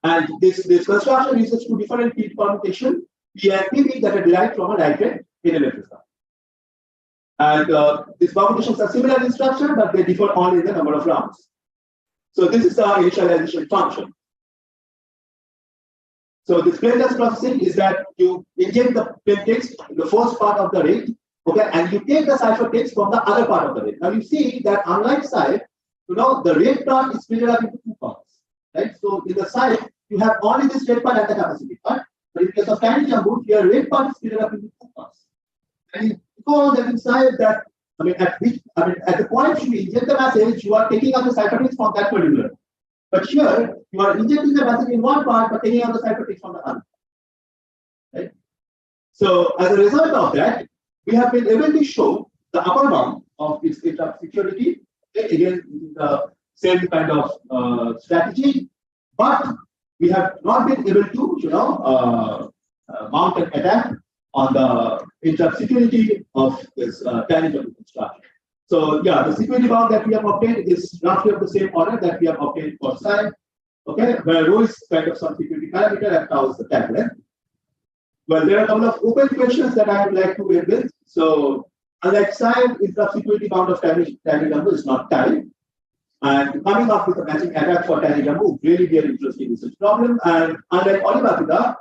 And this construction uses two different key permutation, P and PB, that are derived from a directed in LFSR. And these permutations are similar in structure, but they differ only in the number of rounds. So this is the initialization function. So this plain text processing is that you inject the plain text in the first part of the rate, okay, and you take the ciphertext from the other part of the rate. Now you see that unlike site, the rate part is split up into two parts, right? So in the site, you have only this rate part and the capacity part. But in case of tiny jumbo, your rate part is split up into two parts. And because that inside that, at the point you inject the message, you are taking out the ciphertext from that particular. But here, you are injecting the message in one part, but taking out the ciphertext from the other. Right? So as a result of that, we have been able to show the upper bound of its interrupt security. Again, the same kind of strategy, but we have not been able to, mount an attack on the interrupt security of this tiny jumbo construction. So yeah, the security bound that we have obtained is roughly of the same order that we have obtained for psi. Okay, where rho is kind of some security parameter and tau is the tag length. Well, there are a couple of open questions that I would like to end with. So unlike psi, interrupt security bound of tiny jumbo is not tied. And coming up with a matching attack for tiny jumbo would really be an interesting research problem. And unlike Olibakida,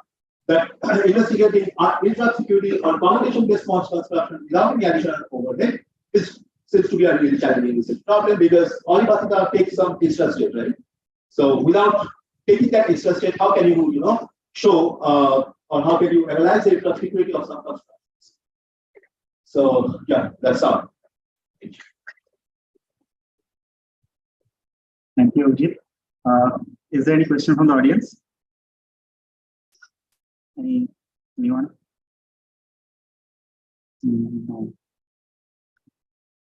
that investigating interrupt security on permutation-based sponge construction without any additional overhead seems to be a really challenging research problem because Olibakida takes some extra state, right? So without taking that extra state, how can you, show or how can you analyze the interrupt security of some constructions? So yeah, that's all. Thank you. Thank you, Ajit. Is there any question from the audience? Anyone? No.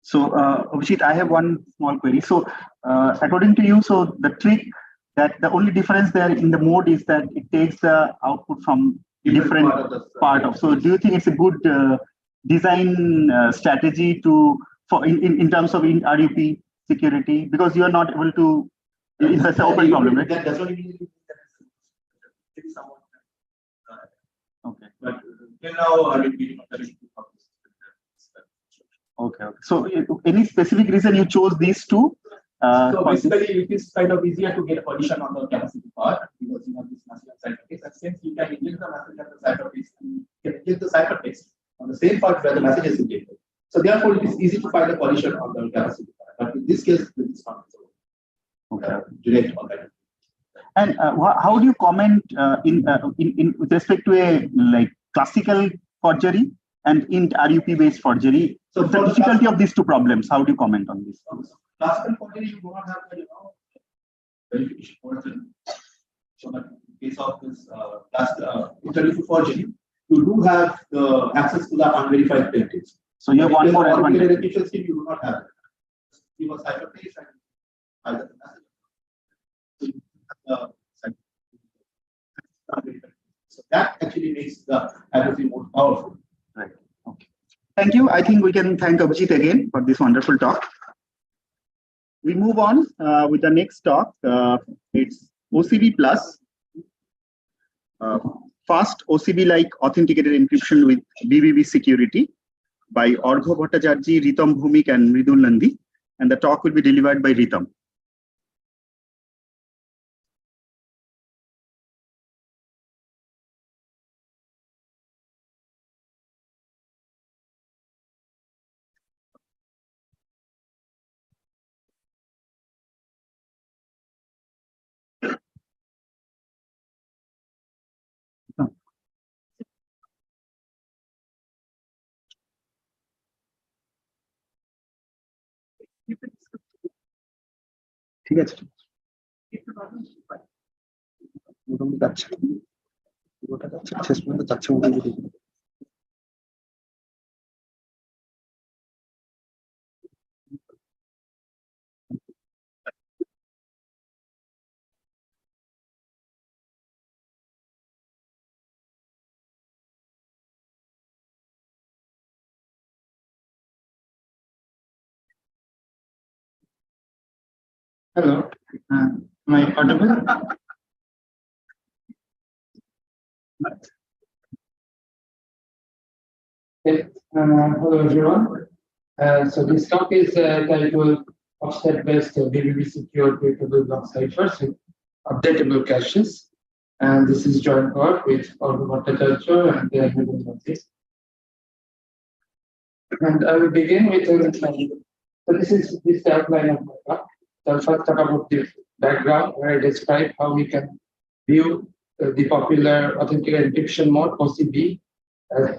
So, Abhijit, I have one small query. So, according to you, so the trick that the only difference there in the mode is that it takes the output from different part of. So, do you think it's a good design strategy for in terms of RUP security, because you are not able to? It's an open problem, right? That doesn't mean that someone. Okay. But now, we Okay. So, any specific reason you chose these two? So basically, it is kind of easier to get a position on the capacity part because you have this massive ciphertext. And since you can inject the message at the ciphertext, you can inject the ciphertext on the same part where the message is injected. So therefore, it is easy to find a position on the capacity part. But in this case, this is not so direct on that. And how do you comment in with respect to a classical forgery and in RUP based forgery? So the difficulty of these two problems, how do you comment on this? Classical forgery, you do not have the verification portion. So that in case of this interleaf forgery, you do have the access to the unverified plain text. So you have one more advantage. Verification scheme, you do not have it. You must hypertext and either the message. So that actually makes the accuracy more powerful. Right. Okay. Thank you. I think we can thank Abhijit again for this wonderful talk. We move on with the next talk. It's OCB plus fast OCB-like authenticated encryption with BBB security by Orgho Bhattacharjee, Ritam Bhumik, and Mridul Nandi. And the talk will be delivered by Ritam. ঠিক আছে মোটামুটি যাচ্ছে পুরোটা যাচ্ছে শেষ পর্যন্ত যাচ্ছে মোটামুটি Hello, am I audible? Okay, hello everyone. So this talk is titled Offset-based BBB secure tweetable block ciphers with updatable caches. And this is joint work with Horticulture and the Hidden Notice. And I will begin with so this is this outline of my talk. So I'll first talk about the background where I describe how we can view the popular authenticated encryption mode OCB as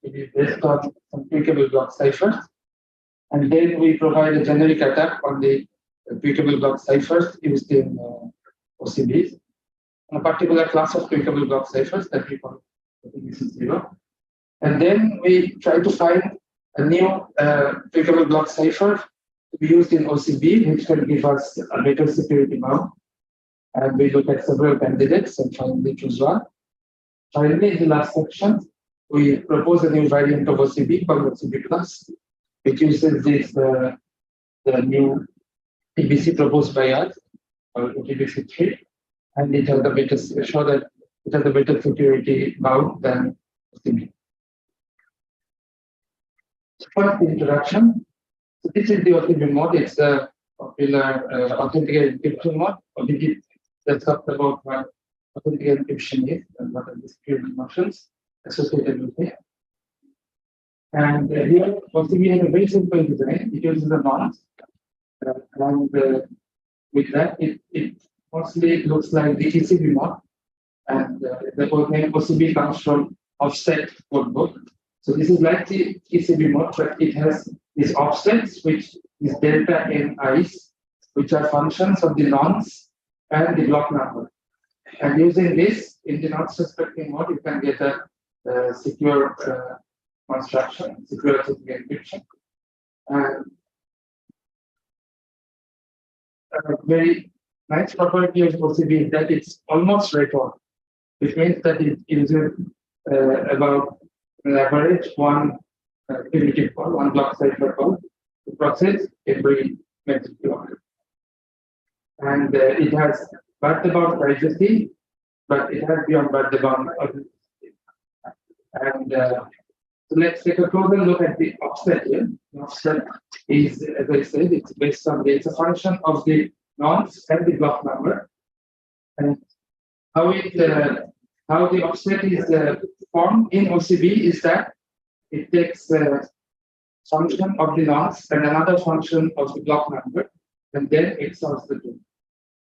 based on some tweakable block ciphers. And then we provide a generic attack on the tweakable block ciphers used in OCBs. A particular class of tweakable block ciphers that we call OCB0. And then we try to find a new tweakable block cipher to be used in OCB, which can give us a better security bound. And we look at several candidates and finally choose one. Finally, in the last section, we propose a new variant of OCB called OCB Plus, which uses this the new TBC proposed by us, or TBC3, and it has the better show that it has a better security bound than OCB. So first, the introduction. So this is the OCB mode. It's a popular authenticated encryption mode. OCB that talks about what authenticated encryption is and what are the security functions associated with it. And here, OCB has a very simple design. It uses the nonce, and with that, it mostly looks like the ECB mode. And the code name OCB comes from offset codebook. So this is like the ECB mode, but it has these offsets, which is delta n i's, which are functions of the nonce and the block number. And using this in the non-suspecting mode, you can get a secure construction, secure encryption. And a very nice property of OCB is that it's almost straightforward, which means that it uses about an average one primitive call, one block cipher call to process every message block. And it has birth-bound privacy, but it has beyond birth-bound authenticity. And so let's take a closer look at the offset here. The offset is, as I said, it's based on it's a function of the nonce and the block number. And how the offset is formed in OCB is that it takes a function of the nonce and another function of the block number, and then it solves the two.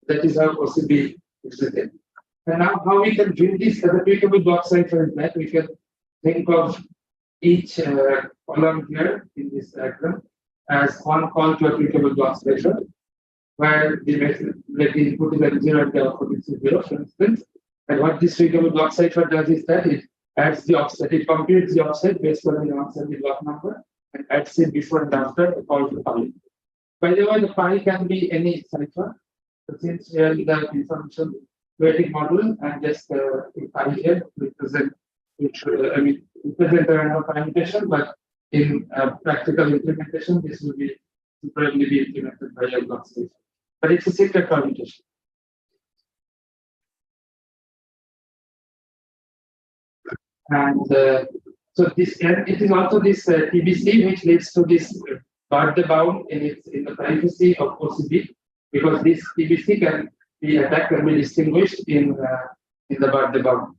That is how OCB is written. And now how we can view this as a tweakable block cipher is that we can think of each column here in this diagram as one call to a tweakable block cipher, where the input is at 0 and the output is 0, for instance. And what this tweakable block cipher does is that it adds the offset. It computes the offset based on the nonce and the block number and adds it before and after the call to pi. By the way, the pi can be any cipher. So since we are in the information waiting model and just pi here represent represent a random permutation, but in practical implementation, this will be probably be implemented by a block cipher. But it's a secret permutation. And so this it is also this TBC which leads to this birth-bound in the privacy of OCB, because this TBC can be attacked and be distinguished in the birth-bound.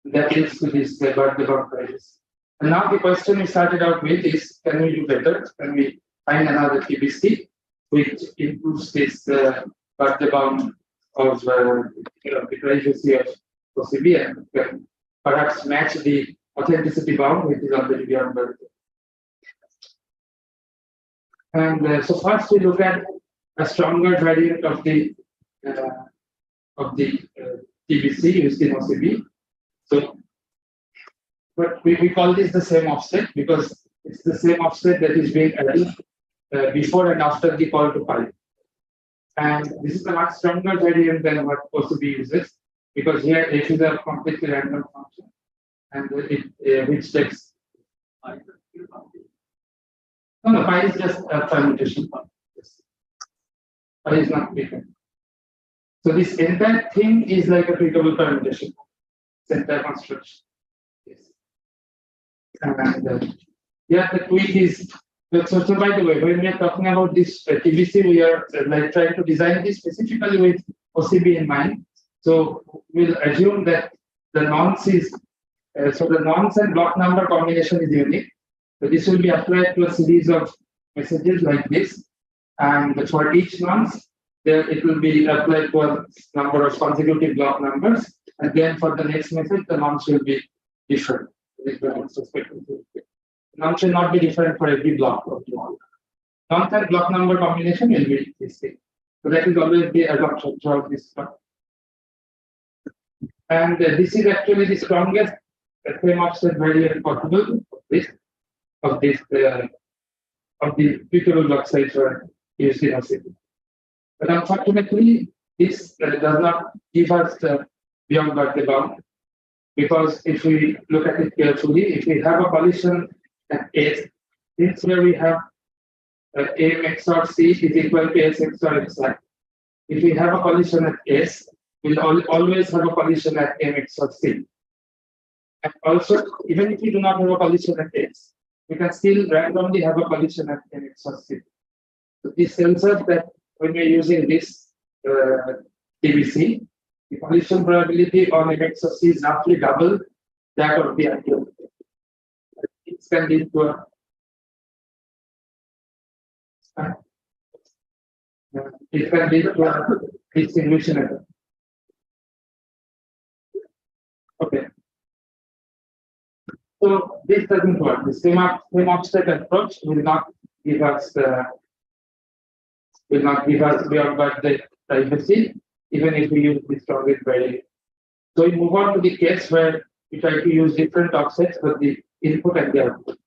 That leads to this birth-bound privacy. And now the question we started out with is, can we do better? Can we find another TBC which improves this birth-bound of the privacy of OCB and can perhaps match the authenticity bound, which is already beyond birth. And so first we look at a stronger variant of the TBC used in OCB. So, but we call this the same offset because it's the same offset that is being added before and after the call to pi. And this is a much stronger variant than what OCB uses, because here f is a completely random function, and it which takes no pi is just a permutation. or is not tweakable. So this entire thing is like a tweakable permutation. This entire construction. Yes. And yeah, the tweak is. So by the way, when we are talking about this TBC, we are like trying to design this specifically with OCB in mind. So we'll assume that the nonce is so the nonce and block number combination is unique. So this will be applied to a series of messages like this, and for each nonce, then it will be applied to a number of consecutive block numbers, and then for the next message, the nonce will be different. Nonce will not be different for every block of the model. Nonce and block number combination will be this thing. So that is always the assumption throughout this stuff. And this is actually the strongest frame offset variant possible of the tweakable block size for used in OCB. But unfortunately, this does not give us the beyond bound, because if we look at it carefully, if we have a collision at S, since where we have M XOR C is equal to S XOR Xi. If we have a collision at S, we'll always have a collision at M XOR C. And also, even if we do not have a collision at S, we can still randomly have a collision at M XOR C. So this tells us that when we're using this TBC, the collision probability on M XOR C is roughly double that of the ideal. It can lead to a distinguishing error. Okay. So this doesn't work. The same offset approach will not give us beyond the privacy, even if we use the strongest variant. So we move on to the case where we try to use different offsets for the input and the output.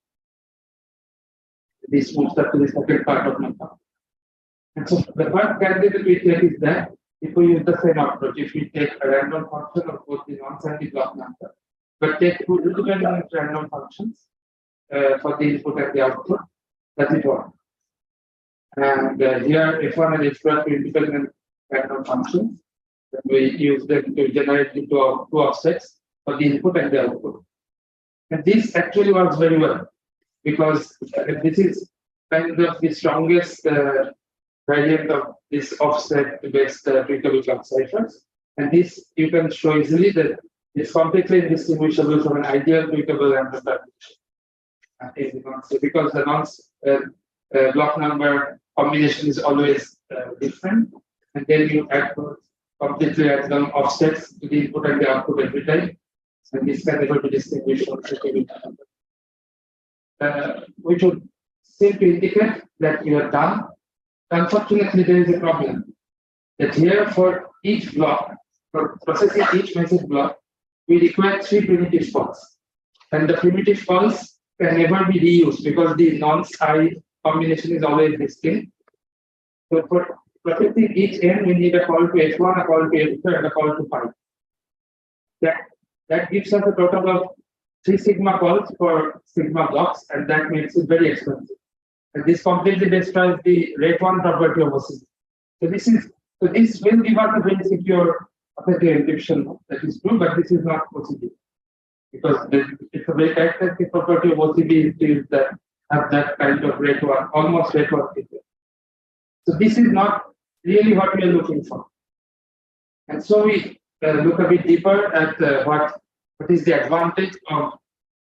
This moves up to the second part of my talk. And so the first candidate we take is that if we use the same approach, if we take a random function of both the nonce and the block number, but take two independent random functions for the input and the output, that's it all. And here F1 and F2 are two independent random functions. We use them to generate the two offsets for the input and the output. And this actually works very well, because this is kind of the strongest variant of this offset-based tweakable block ciphers. And this you can show easily that it's completely indistinguishable from an ideal tweakable random permutation. Because the nonce block number combination is always different, and then you add completely random offsets to the input and the output every time, and this can never be distinguished from tweakable number. Which would seem to indicate that you are done. Unfortunately, there is a problem that here for each block, for processing each message block, we require 3 primitive calls, and the primitive calls can never be reused because the nonce-I combination is always distinct. So for processing each n, we need a call to H1, a call to H2, and a call to 5. That gives us a total of 3 sigma calls for sigma blocks, and that makes it very expensive. And this completely destroys the rate 1 property of OCB. So this will give us a very secure aperture encryption. That is true, but this is not OCB, because it's a very characteristic property of OCB is that have that kind of rate 1, almost rate 1 feature. So this is not really what we are looking for. And so we look a bit deeper at what is the advantage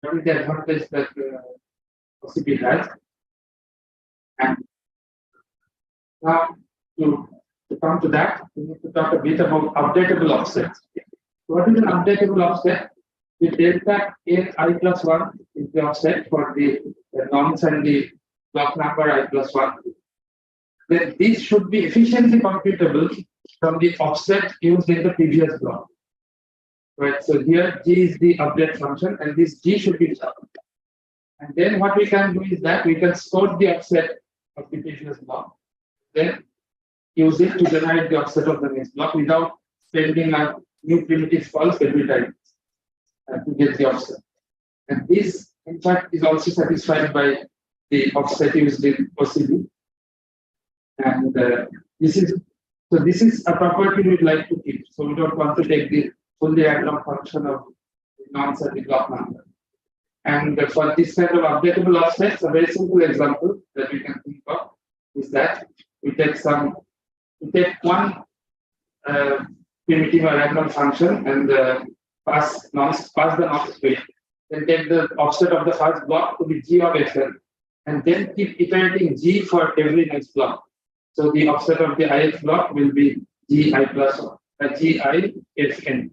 that OCB has. And now to come to that, we need to talk a bit about updatable offsets. What is an updatable offset? The delta I plus 1 is the offset for the nonce and the block number I plus 1. Then this should be efficiently computable from the offset used in the previous block. Right. So here G is the update function, and this G should be done. And then what we can do is that we can store the offset of the previous block, then use it to generate the offset of the next block without spending a new primitive calls every time to get the offset. And this, in fact, is also satisfied by the offset used in OCB. And This is a property we'd like to keep. So we don't want to take the fully random function of non-certain block number. And for this kind of updatable offsets, a very simple example that we can think of is that we take one primitive or random function and pass the nonce to it. Then take the offset of the first block to be g of fn, and then keep iterating g for every next block. So the offset of the ith block will be gi plus gi fn.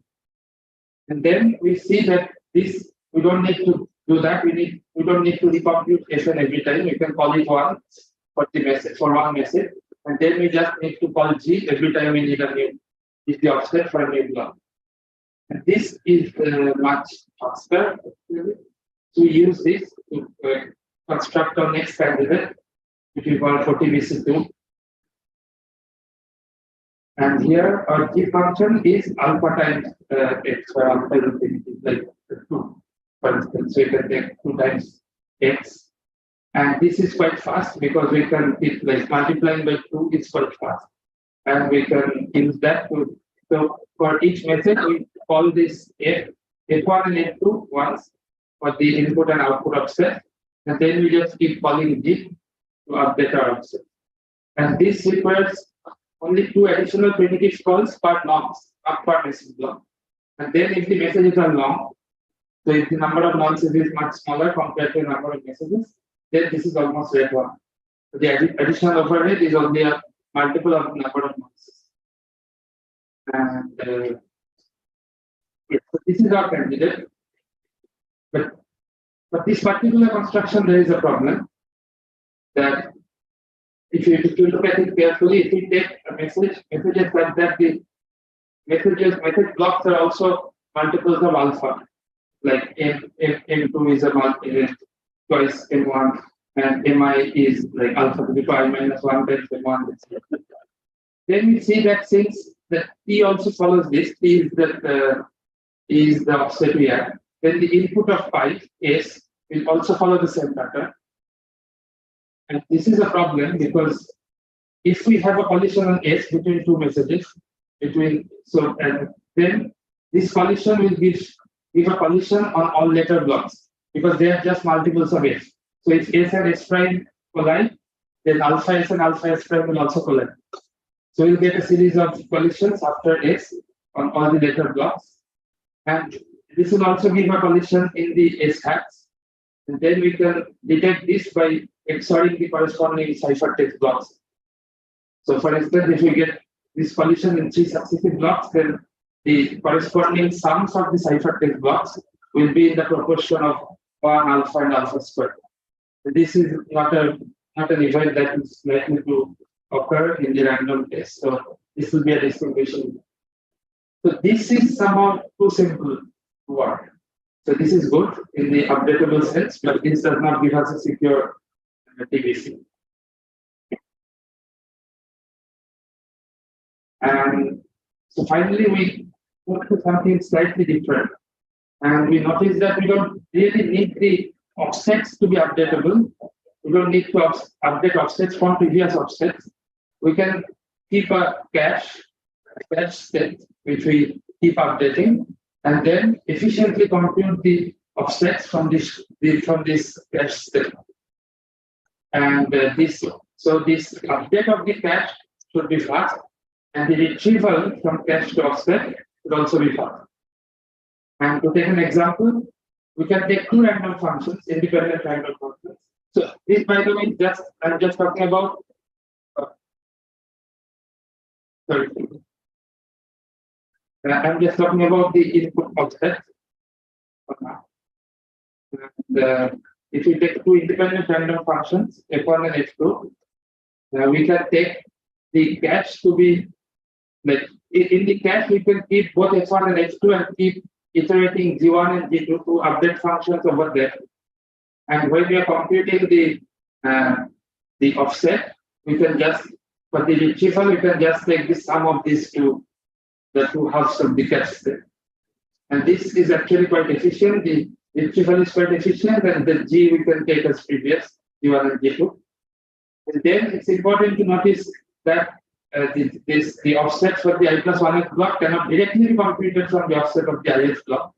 And then we see that this we don't need to do that. We don't need to recompute fn every time. We can call it once for the message for one message, and then we just need to call g every time we need a new is the offset for a new block. And this is much faster to use this to construct our next candidate, which we call 40BC2. And here our g function is alpha times x, or alpha is infinity, like 2, for instance. So we can take 2 times x. And this is quite fast because we can, like multiplying by 2 is quite fast. And we can use that to, so for each message, we call this f1 and f2 once for the input and output offset. And then we just keep calling g to update our offset. And this requires only 2 additional primitive calls per nonce, not per message block. And then if the messages are long, so if the number of nonces is much smaller compared to the number of messages, then this is almost rate 1. So the additional overhead is only a multiple of the number of nonces. And so this is our candidate. But for this particular construction, there is a problem that if you look at it carefully, if we take a messages like that, the message blocks are also multiples of alpha. Like M2 is a multiple twice M1, and Mi is like alpha to the power minus 1 times M1. Then we see that since the T also follows this, T is the offset we have, then the input of pi S will also follow the same pattern. And this is a problem because if we have a collision on S between 2 messages, and then this collision will give a collision on all letter blocks because they are just multiples of S. So if S and S prime collide, then alpha S and alpha S prime will also collide. So we'll get a series of collisions after S on all the letter blocks. And this will also give a collision in the S hats. And then we can detect this by XORing the corresponding ciphertext blocks. So for instance, if we get this collision in 3 successive blocks, then the corresponding sums of the ciphertext blocks will be in the proportion of 1 alpha and alpha squared. This is not an event that is likely to occur in the random test. So this will be a distinguishing. So this is somehow too simple to work. So this is good in the updatable sense, but this does not give us a secure TBC. And so finally, we move to something slightly different. And we notice that we don't really need the offsets to be updatable. We don't need to update offsets from previous offsets. We can keep a cache state, which we keep updating, and then efficiently compute the offsets from this cache state. And this update of the cache should be fast, and the retrieval from cache to offset should also be fast. And to take an example, we can take 2 random functions, independent random functions. So this, by the way, I'm just talking about. Sorry. I'm just talking about the input offset. And, if we take 2 independent random functions, f1 and f2, we can take the cache to be like in the cache we can keep both f1 and f2 and keep iterating g1 and g2 to update functions over there. And when we are computing the offset, we can just for the retrieval we can just take the sum of these two, the 2 halves of the cache state. And this is actually quite efficient. The retrieval is quite efficient, and the G we can take as previous, G1 and G2. And then it's important to notice that the offset for the I+1th block cannot directly be computed from the offset of the ith block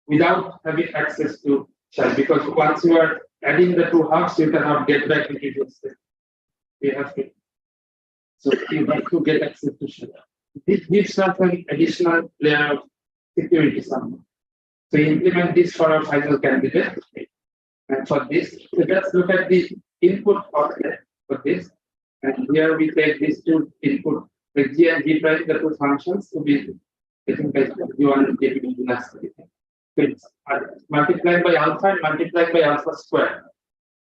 without having access to shell, because once you are adding the two halves, you cannot get back into the state. You have to. So you have to get access to shell. This gives us an additional layer of security somehow. So we implement this for our final candidate. And for this, so let's look at the input offset for this. And here we take these two input, the G and G prime, the two functions to be taken by G1 and G2 next. So it's multiplied by alpha and multiplied by alpha squared.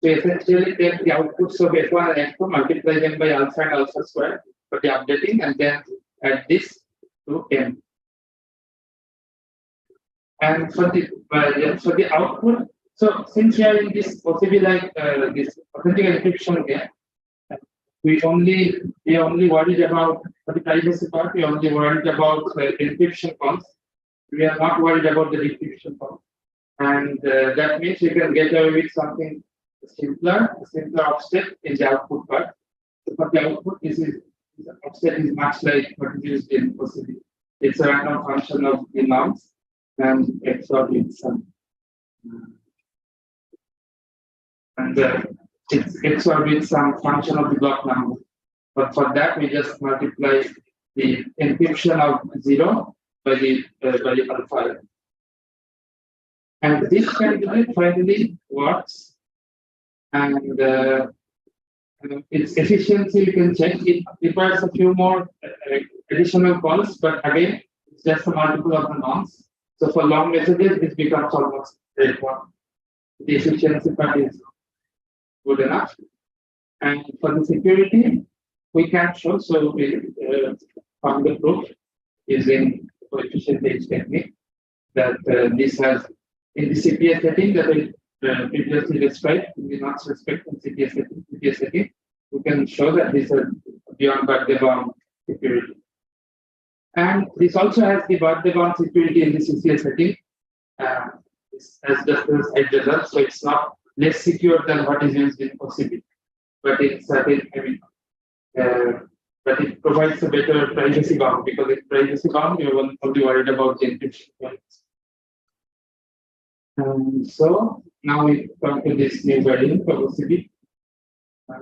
So essentially take the outputs of F1 and F2, multiply them by alpha and alpha squared for the updating, and then add this to M. And for the output, so since we are in this possibly like this authentic encryption here, we only worried about for the privacy part, we only worried about encryption calls. We are not worried about the decryption calls. And that means we can get away with something simpler offset in the output part. So for the output, the offset is much like what is used in possibly. It's a random function of the norms and XOR with some. And it's XOR with some function of the block number. But for that, we just multiply the encryption of 0 by the alpha. And this candidate finally works. And its efficiency you can check. It requires a few more additional calls, but again, it's just a multiple of the norms. So for long messages, this becomes almost straightforward. The efficiency part is good enough. And for the security, we can show, so we found the proof using coefficient H technique that this has in the CPS setting that I previously described, in the nonce respect and CPS setting, we can show that this is beyond Bard-Debon security. And this also has the Bard-Debon security in the CCS setting. This has just a side result, so it's not less secure than what is used in OCB. But it's certain, but it provides a better privacy bound, because in privacy bound, you're only worried about the encryption points. So now we come to this new variant for OCB. I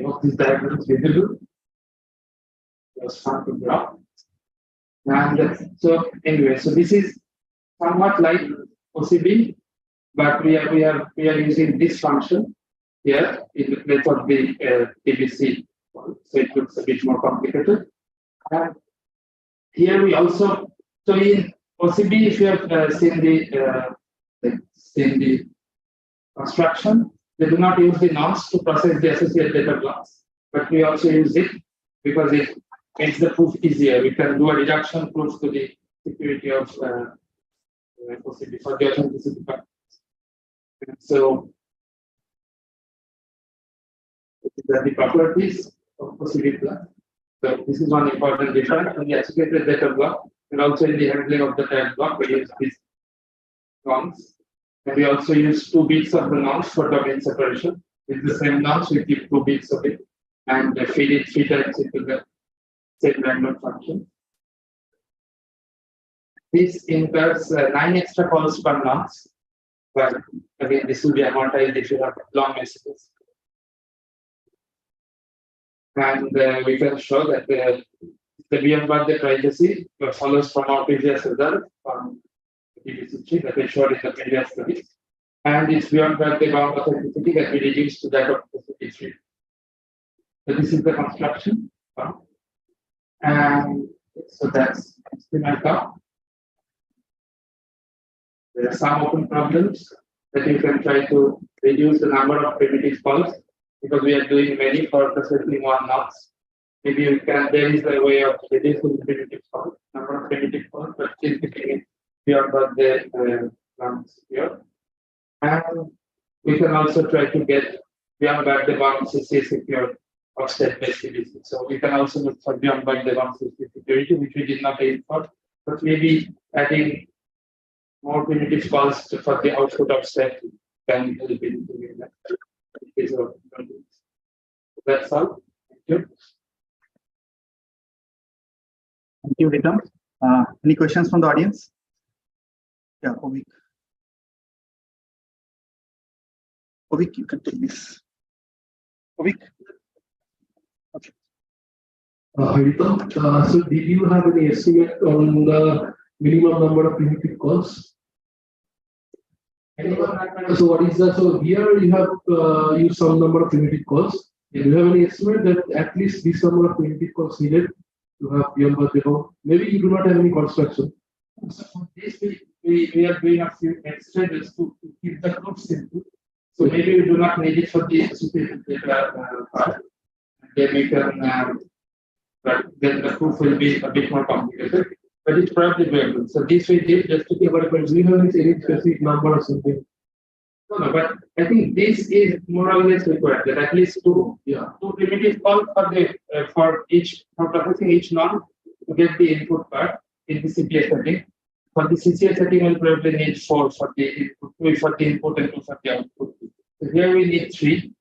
hope this diagram is visible. It was fun to draw. And so anyway, so this is somewhat like OCB, but we are using this function here in the place of the TBC. So it looks a bit more complicated. And here we also, so in OCB, if you have seen the construction, they do not use the nonce to process the associated data blocks, but we also use it because it makes the proof easier. We can do a reduction proof to the security of OCB for the authenticity part. So these are the properties of OCB block. So this is one important difference in the associated data block, and also in the handling of the tag block, we use these nonce. And we also use 2 bits of the nonce for domain separation. With the same nonce, we keep 2 bits of it and feed it 3 times into the same random function. This incurs 9 extra calls per nonce, but again, this will be amortized if you have long messages. And we can show that the beyond the privacy follows from our previous result from TBC that we showed in the previous study, and it's beyond the bound authenticity that we reduced to that of TBC. So this is the construction, and so that's my talk. There are some open problems that you can try to reduce the number of primitive calls, because we are doing many for processing one nonce. Maybe you can, there is a way of reducing the primitive calls, number of primitive calls, but still keeping it beyond the nonce here. And we can also try to get beyond the bound CC secure offset based TBC. So we can also look for beyond the bound CC security, which we did not aim for, but maybe adding more primitive calls for the output offset can help in doing that. That's all. Thank you. Thank you, Ritam. Any questions from the audience? Yeah, Ovik. Ovik, you can take this. Ovik. Okay. Ritam, so did you have any estimate on the minimum number of primitive calls? So what is that? So here you have used some number of primitive calls. Do you have any estimate that at least this number of primitive calls needed to have beyond the account? Maybe you do not have any construction. So for this, we are doing a few exchanges to keep the group simple. So maybe we do not need it for the superior data part. Then we can, but then the proof will be a bit more complicated. But it's probably doable. So this we did just to give a but we have any specific number or something. No, but I think this is more or less required that at least two primitive calls for processing each norm to get the input part in the CPS setting. For the CCS setting, we'll probably need 4 for the input, 2 for the input and 2 for the output. So here we need 3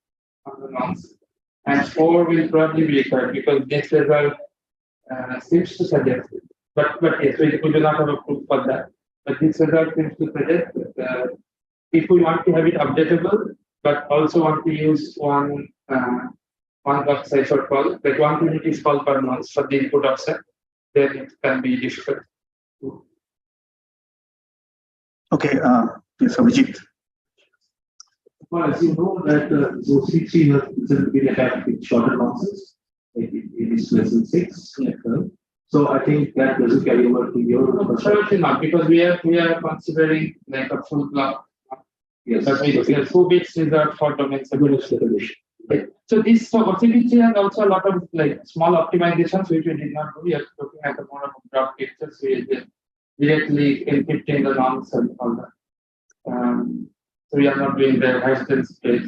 on the norms, and 4 will probably be required because this result seems to suggest. But yes, we do not have a proof for that. But this result seems to suggest that if we want to have it updatable, but also want to use one block cipher call, like 1 unit is called per month for the input offset, then it can be difficult. Okay, so Vijit. Well, as you know that OC3 has been attacked with shorter nonsense. It is less than 6. So I think that doesn't carry over to your. Absolutely not, because we are considering like a full block. Yes. That means 2 bits reserved for domain separation. So this OCD3 has also a lot of like small optimizations which we did not do. We are looking at the more of block pictures. We are directly encrypting the norms and all that. So we are not doing the hash space.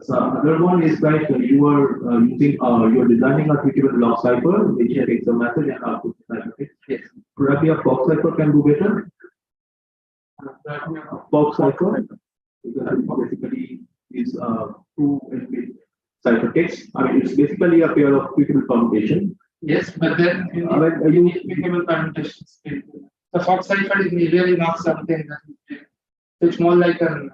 So another one is like you are using you are designing a tweetable block cipher which takes the message and output the cipher. Yes. Probably a box cipher can do better. Box cipher because it basically is 2 bit ciphertext. I mean, it's basically a pair of tweetable permutation. Yes, but then you need tweetable permutations. The Fox cipher is really not something that it's more like an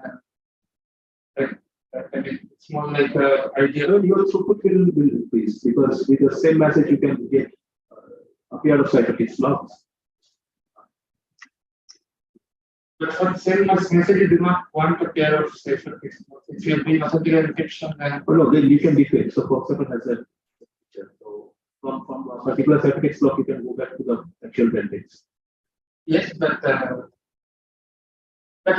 it's more like ideal. Your throughput will increase because with the same message you can get a pair of ciphertext blocks. But for the same message, you do not want a pair of ciphertext blocks. If you're doing authenticated encryption, then then you can defect. So Fox cipher has a feature. So from a particular ciphertext block, you can go back to the actual text. Yes, but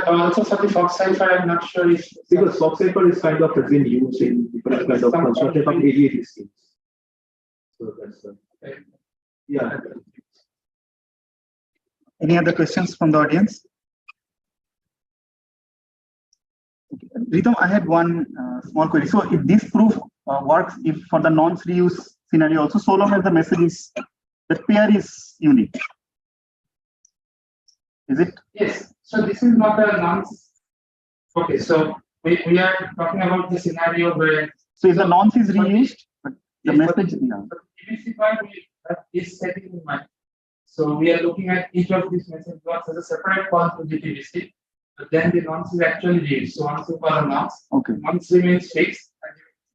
also for the Fox cipher, I'm not sure if because Fox cipher is kind of has been used in different kind of construction of ADAT schemes. So that's yeah. Any other questions from the audience? Ritam, I had one small query. So if this proof works, if for the non-reuse scenario also, so long as the message is, the pair is unique. Is it? Yes. So this is not a nonce. Okay. So we are talking about the scenario where. So if the nonce is reused, but the message. TBC part we have this setting in mind. So we are looking at each of these message blocks as a separate call to the TBC. But then the nonce is actually reused. So once you call a nonce, nonce remains fixed, and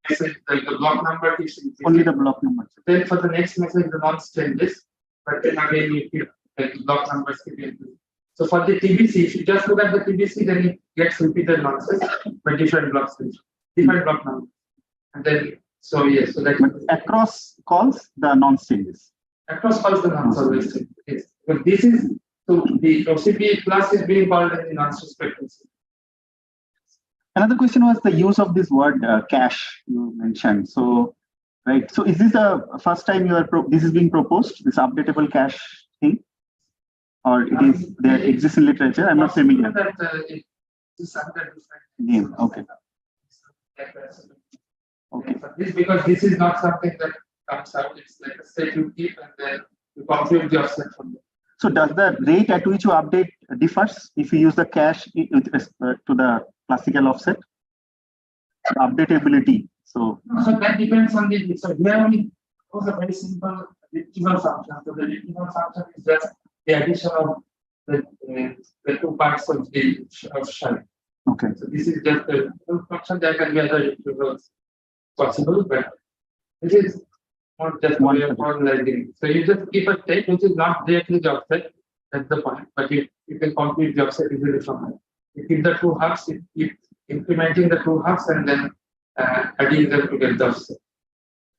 message like the block number is only the block number. Then for the next message, the nonce changes, but then again you keep like block numbers keep increasing. So for the TBC, if you just look at the TBC, then it gets repeated nonces, but different blocks, different block numbers. And then, so yes, so that across calls, the nonce changes. Across calls, the nonce always changes. Yes. But this is, so the OCP class is being called in the nonce frequency. Another question was the use of this word cache you mentioned. So, right. So is this the first time you are, this is being proposed, this updatable cache thing? Or it is there exists in literature? I'm not familiar. It is under different name. Okay. Okay. This because this is not something that comes out. It's like a state you keep and then you compute the offset from there. So does the rate at which you update differs if you use the cache with respect to the classical offset? Updatability. So that depends on the. So here only was a very simple retrieval function. So the retrieval function is just the addition of the two parts of the shell. Okay. So this is just the function. There can be other retrievals possible, but this is not just one way of formalizing. So you just keep a state which is not directly the offset. That's the point. But you can compute the offset easily from it. You keep the two halves, you keep implementing the two halves, and then adding them to get the offset.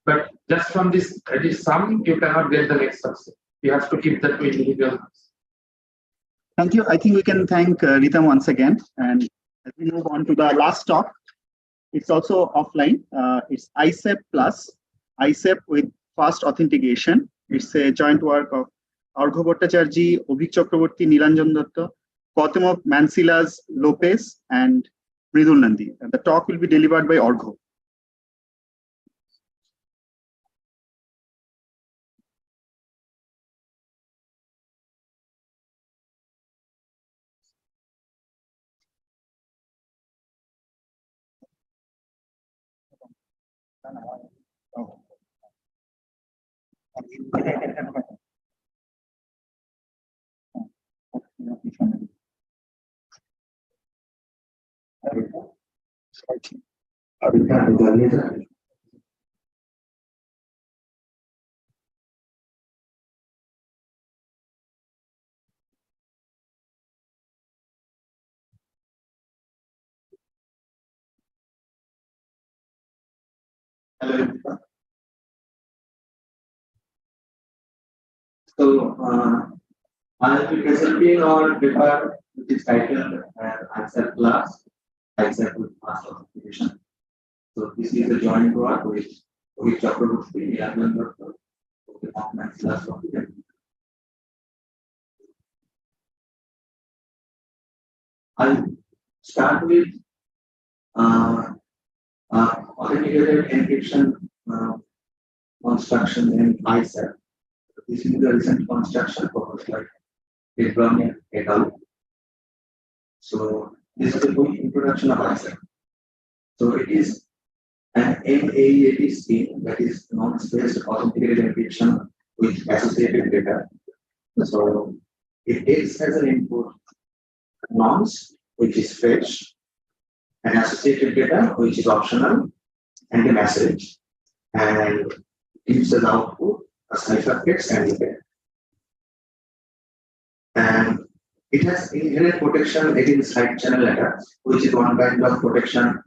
But just from this sum, you cannot get the next offset. You have to keep the two individual halves. Thank you. I think we can thank Ritam once again. And as we move on to the last talk, it's also offline. It's ISEP plus ISEP with fast authentication. It's a joint work of Argho Bhattacharjee, Obhik Chakraborty, Nilanjan Datta, Kautamok Mancilas Lopez, and Mridul Nandi. And the talk will be delivered by Argho. Hello. So I'll be presenting on paper which is titled ISEP plus ISEP with fast authentication. So this is a joint work with Chakraborty, Nilanjan Datta, Kautamok Mancilas Lopez. I'll start with authenticated encryption construction in ISEP. This is the recent construction proposed by Brown et al. So this is a quick introduction of ISEP. So it is an NAEAT scheme that is non-spaced authenticated encryption with associated data. So it takes as an input nonce, which is fetch, and associated data, which is optional, and a message, and gives as output a ciphertext and data. And it has inherent protection against side channel attacks, which is one kind of protection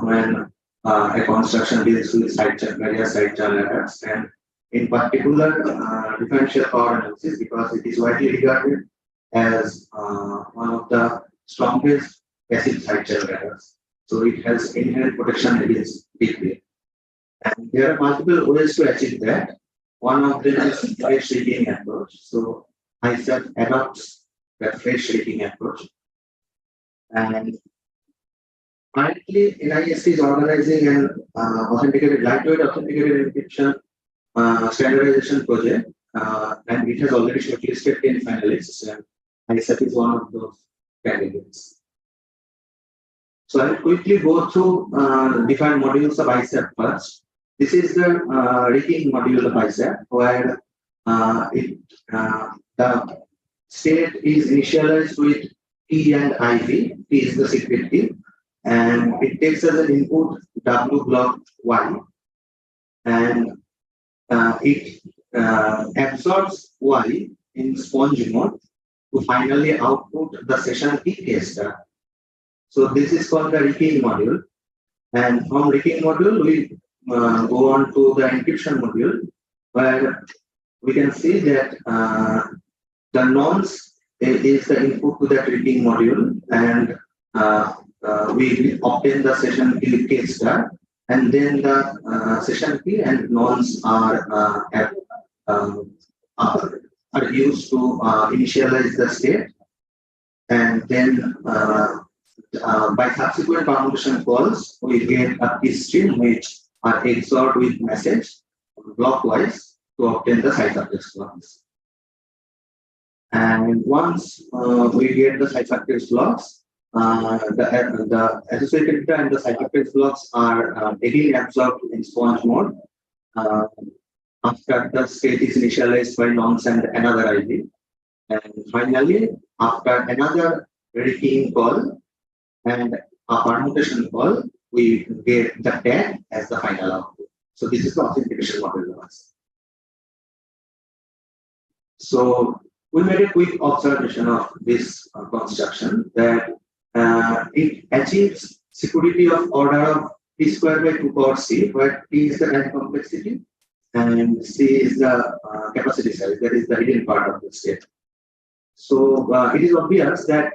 when a construction deals with various side channel attacks, and in particular differential power analysis, because it is widely regarded as one of the strongest passive side channel attacks. So it has inherent protection against big data. And there are multiple ways to achieve that. One of them is phrase shrinking approach. So ISEP adopts that phrase shrinking approach. And currently, NIST is organizing an lightweight authenticated encryption standardization project, and it has already shortlisted 10 finalists, and ISEP is one of those candidates. So I'll quickly go through different modules of ISEP first. This is the rigging module of ISEP, where the state is initialized with T and IV. T is the secret key, and it takes as an input W block Y, and it absorbs Y in sponge mode to finally output the session key K star. So this is called the rigging module, and from rigging module we go on to the encryption module, where we can see that the nonce is the input to that rigging module, and we obtain the session key K star, and then the session key and nonce are used to initialize the state, and then by subsequent permutation calls, we get a key string which are XORed with message blockwise to obtain the ciphertext blocks. And once we get the ciphertext blocks, the associated data and the ciphertext blocks are again absorbed in sponge mode after the state is initialized by nonce and another ID. And finally, after another rekeying call and a permutation call, we get the tag as the final output. So this is the authentication model. So we made a quick observation of this construction that it achieves security of order of T squared by 2 power C, where T is the time complexity and C is the capacity size, that is the hidden part of the state. So it is obvious that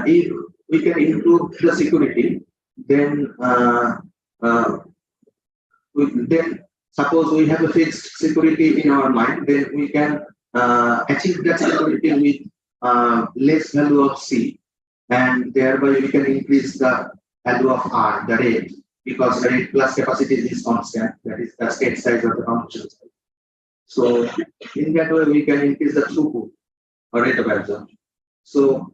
if we can improve the security, then suppose we have a fixed security in our mind, then we can achieve that security with less value of C, and thereby we can increase the value of R, the rate, because the rate plus capacity is constant, that is the state size of the function size. So in that way we can increase the throughput or rate of absorption. So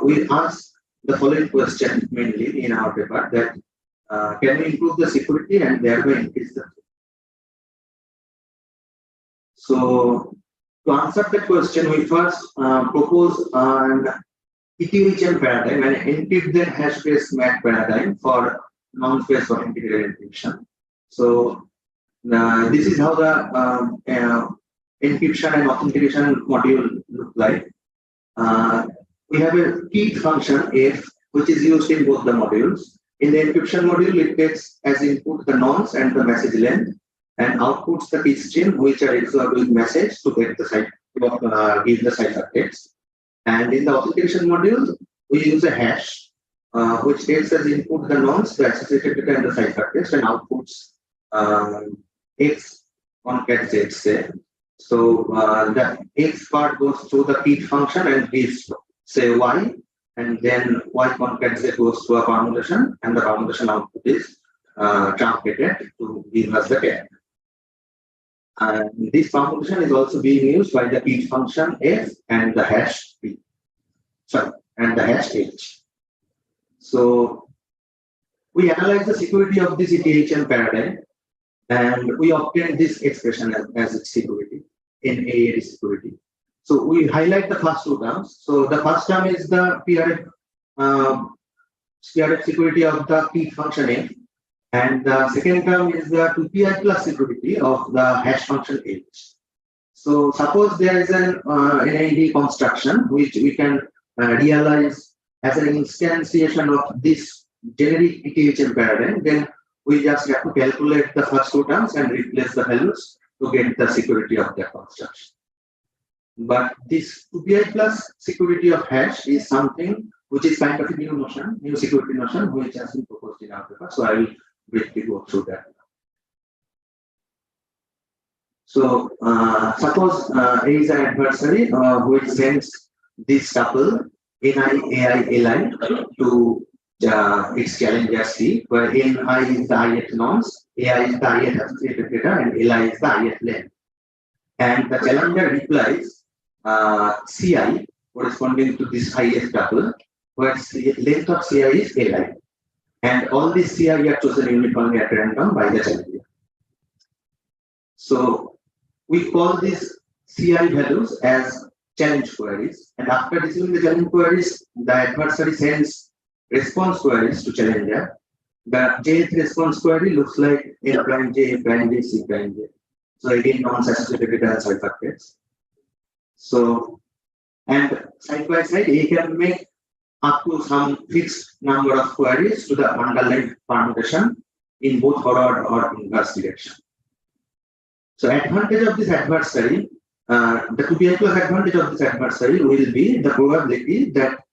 we ask the following question mainly in our paper, that can we improve the security and thereby increase the throughput? So to answer that question, we first propose an ETHM paradigm, an encrypt then hash-based MAC paradigm for non-space authenticated encryption. So this is how the encryption and authentication module look like. We have a key function F, which is used in both the modules. In the encryption module, it takes as input the nonce and the message length, and outputs the key stream, which are absorbed with message to get the give the ciphertext. And in the authentication module, we use a hash, which takes as input the nonce, the associated data, and the ciphertext, and outputs X concat Z, say. So the X part goes through the key function and gives, say, Y, and then Y concat Z goes through a permutation, and the permutation output is truncated to give us the tag. And this permutation is also being used by the key function F and the hash P. Sorry, and the hash H. So we analyze the security of this ETHM paradigm, and we obtain this expression as its security in AAD security. So we highlight the first two terms. So the first term is the PRF security of the key function F, and the second term is the 2PI plus security of the hash function H. So suppose there is an NAD construction which we can realize as an instantiation of this generic ETHM paradigm, then we just have to calculate the first two terms and replace the values to get the security of that construction. But this 2PI plus security of hash is something which is kind of a new notion, new security notion, which has been proposed in our paper. So I will briefly go through that. So suppose A is an adversary which sends this tuple NI, AI, LI to its challenger C, where NI is the ith nonce, AI is the ith associated data, and LI is the ith length. And the challenger replies CI corresponding to this ith tuple, where length of CI is LI. And all these CI are chosen uniformly at random by the challenger. So we call these CI values as challenge queries. And after receiving the challenge queries, the adversary sends response queries to challenger. The jth response query looks like A prime J, A prime J, C prime J. So again, non-associated data and ciphertext. So, and side by side, A can make up to some fixed number of queries to the underlying permutation in both forward or inverse direction. So advantage of this adversary, the 2PI plus advantage of this adversary will be the probability that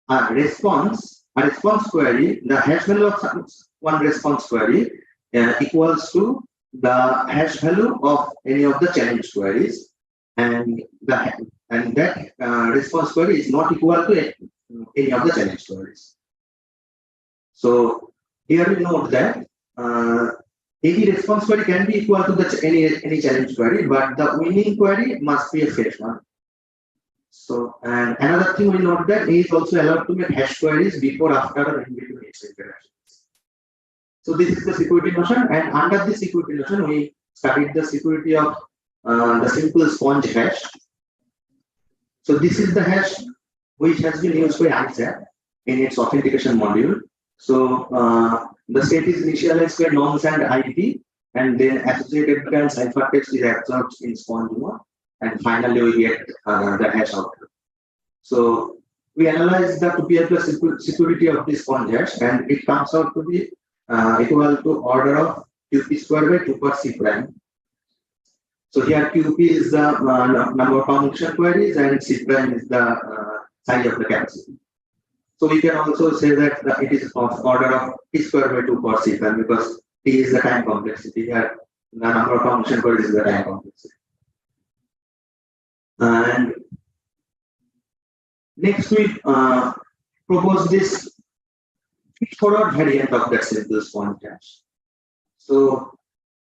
a response query, the hash value of one response query equals to the hash value of any of the challenge queries, and that response query is not equal to any of the challenge queries. So here we note that any response query can be equal to the any challenge query, but the winning query must be a fresh one. So, and another thing we note that A is also allowed to make hash queries before, after, or in between its interactions. So this is the security notion, and under this security notion, we studied the security of the simple sponge hash. So this is the hash which has been used by ISAP in its authentication module. So the state is initialized by nonce and ID, and then associated and ciphertext is absorbed in sponge mode, and finally we get the hash output. So we analyze the 2pi plus security of this sponge hash, and it comes out to be equal to order of QP square by 2 per C prime. So here QP is the number of permutation queries, and C prime is the size of the capacity. So we can also say that it is of order of T square by 2 per C prime, because T is the time complexity. Here the number of permutation queries is the time complexity. And next we propose this feed-forward variant of that simple sponge hash. So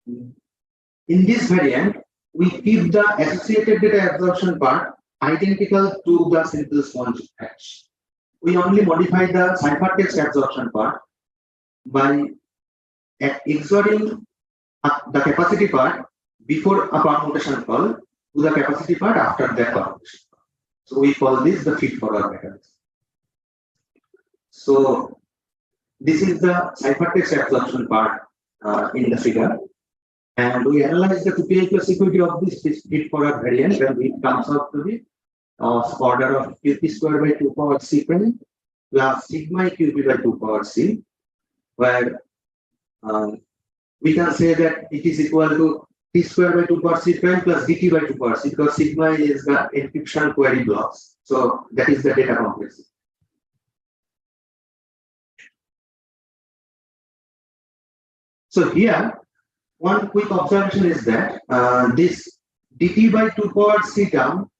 in this variant, we keep the associated data absorption part identical to the simple sponge hash. We only modify the ciphertext absorption part by exorting the capacity part before a permutation call to the capacity part after that permutation. So we call this the feed-forward mechanism. So this is the ciphertext absorption part in the figure, and we analyze the 2pi plus security of this feed-forward variant, and it comes out to be of order of QP square by 2 power C prime plus sigma QP by 2 power C, where we can say that it is equal to T square by 2 power C prime plus DT by 2 power C, because sigma is the encryption query blocks. So that is the data complexity. So here, one quick observation is that this DT by 2 power C term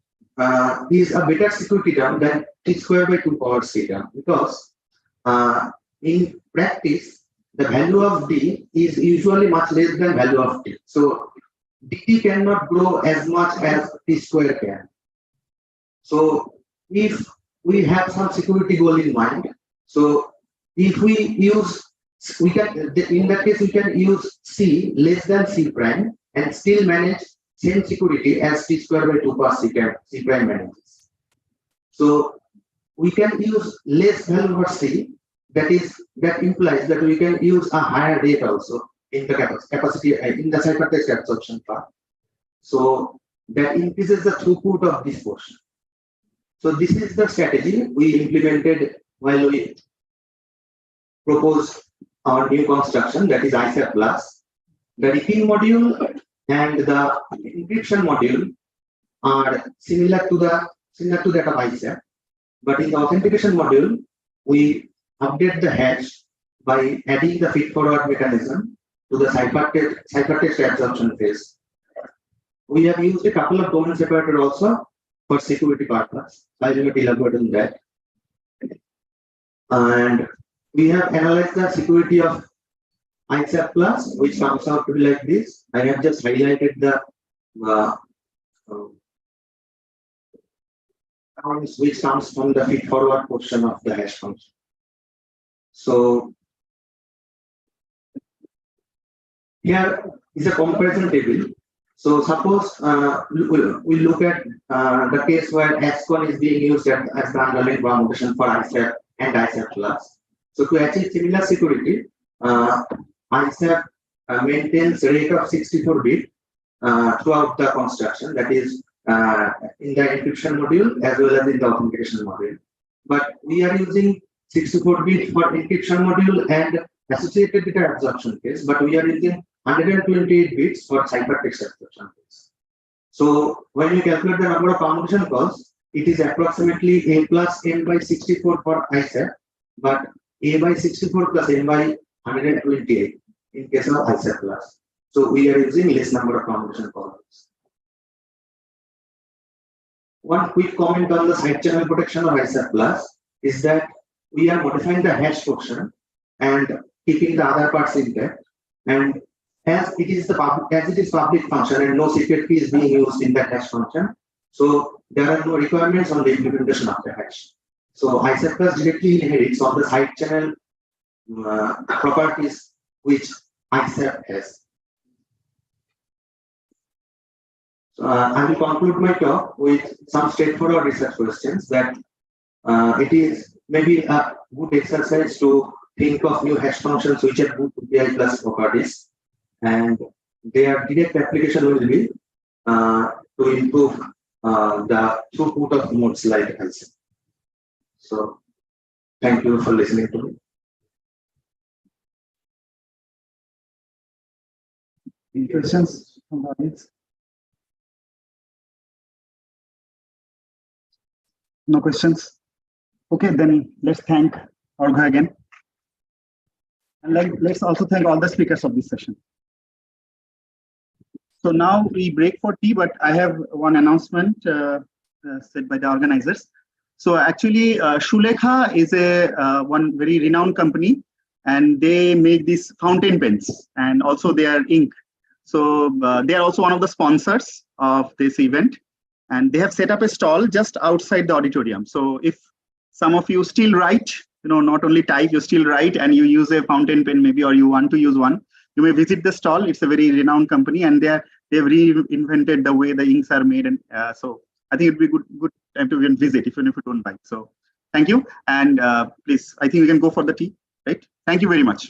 is a better security term than T square by 2 power C term, because in practice, the value of D is usually much less than value of T. So DT cannot grow as much as T square can. So if we have some security goal in mind, so if we use, we can, in that case, we can use C less than C prime and still manage same security as T square by 2 power C prime manages. So we can use less value for C. That implies that we can use a higher rate also in the capacity in the ciphertext absorption part. So that increases the throughput of this portion. So this is the strategy we implemented while we proposed our new construction, that is ISAP plus. The ripping module and the encryption module are similar to that of ISAP, but in the authentication module, we update the hash by adding the feed-forward mechanism to the ciphertext absorption phase. We have used a couple of domain separator also for security purpose. I will not elaborate on that. And we have analyzed the security of ISAP plus, which comes out to be like this. I have just highlighted the counts which comes from the feed-forward portion of the hash function. So here is a comparison table. So suppose we look at the case where XCON is being used as the underlying permutation for ISAP and ISAP plus. So to achieve similar security, ISAP maintains a rate of 64-bit throughout the construction, that is in the encryption module as well as in the authentication module. But we are using 64-bit for encryption module and associated data absorption case, but we are using 128 bits for ciphertext absorption case. So when you calculate the number of permutation calls, it is approximately A plus N by 64 for ISAP, but A by 64 plus N by 128 in case of ISAP plus. So we are using less number of permutation calls. One quick comment on the side channel protection of ISAP plus is that we are modifying the hash portion and keeping the other parts intact. And as it is public function and no secret key is being used in that hash function, so there are no requirements on the implementation of the hash. So ISAP plus directly inherits on the side channel properties which ISAP has. So, I will conclude my talk with some straightforward research questions that it is maybe a good exercise to think of new hash functions which have good PI plus properties, and their direct application will be to improve the throughput of nodes like I said. So, thank you for listening to me. Any questions from the audience? No questions? Okay, then let's thank Orgha again. And let's also thank all the speakers of this session. So now we break for tea, but I have one announcement said by the organizers. So actually, Shulekha is a one very renowned company, and they make these fountain pens and also their ink. So they are also one of the sponsors of this event, and they have set up a stall just outside the auditorium. So if some of you still write, not only type, you still write, and you use a fountain pen maybe, or you want to use one, you may visit the stall. It's a very renowned company, and they've reinvented the way the inks are made, and so I think it'd be good time to even visit, even if you don't buy. So thank you, and please, I think we can go for the tea, right? Thank you very much.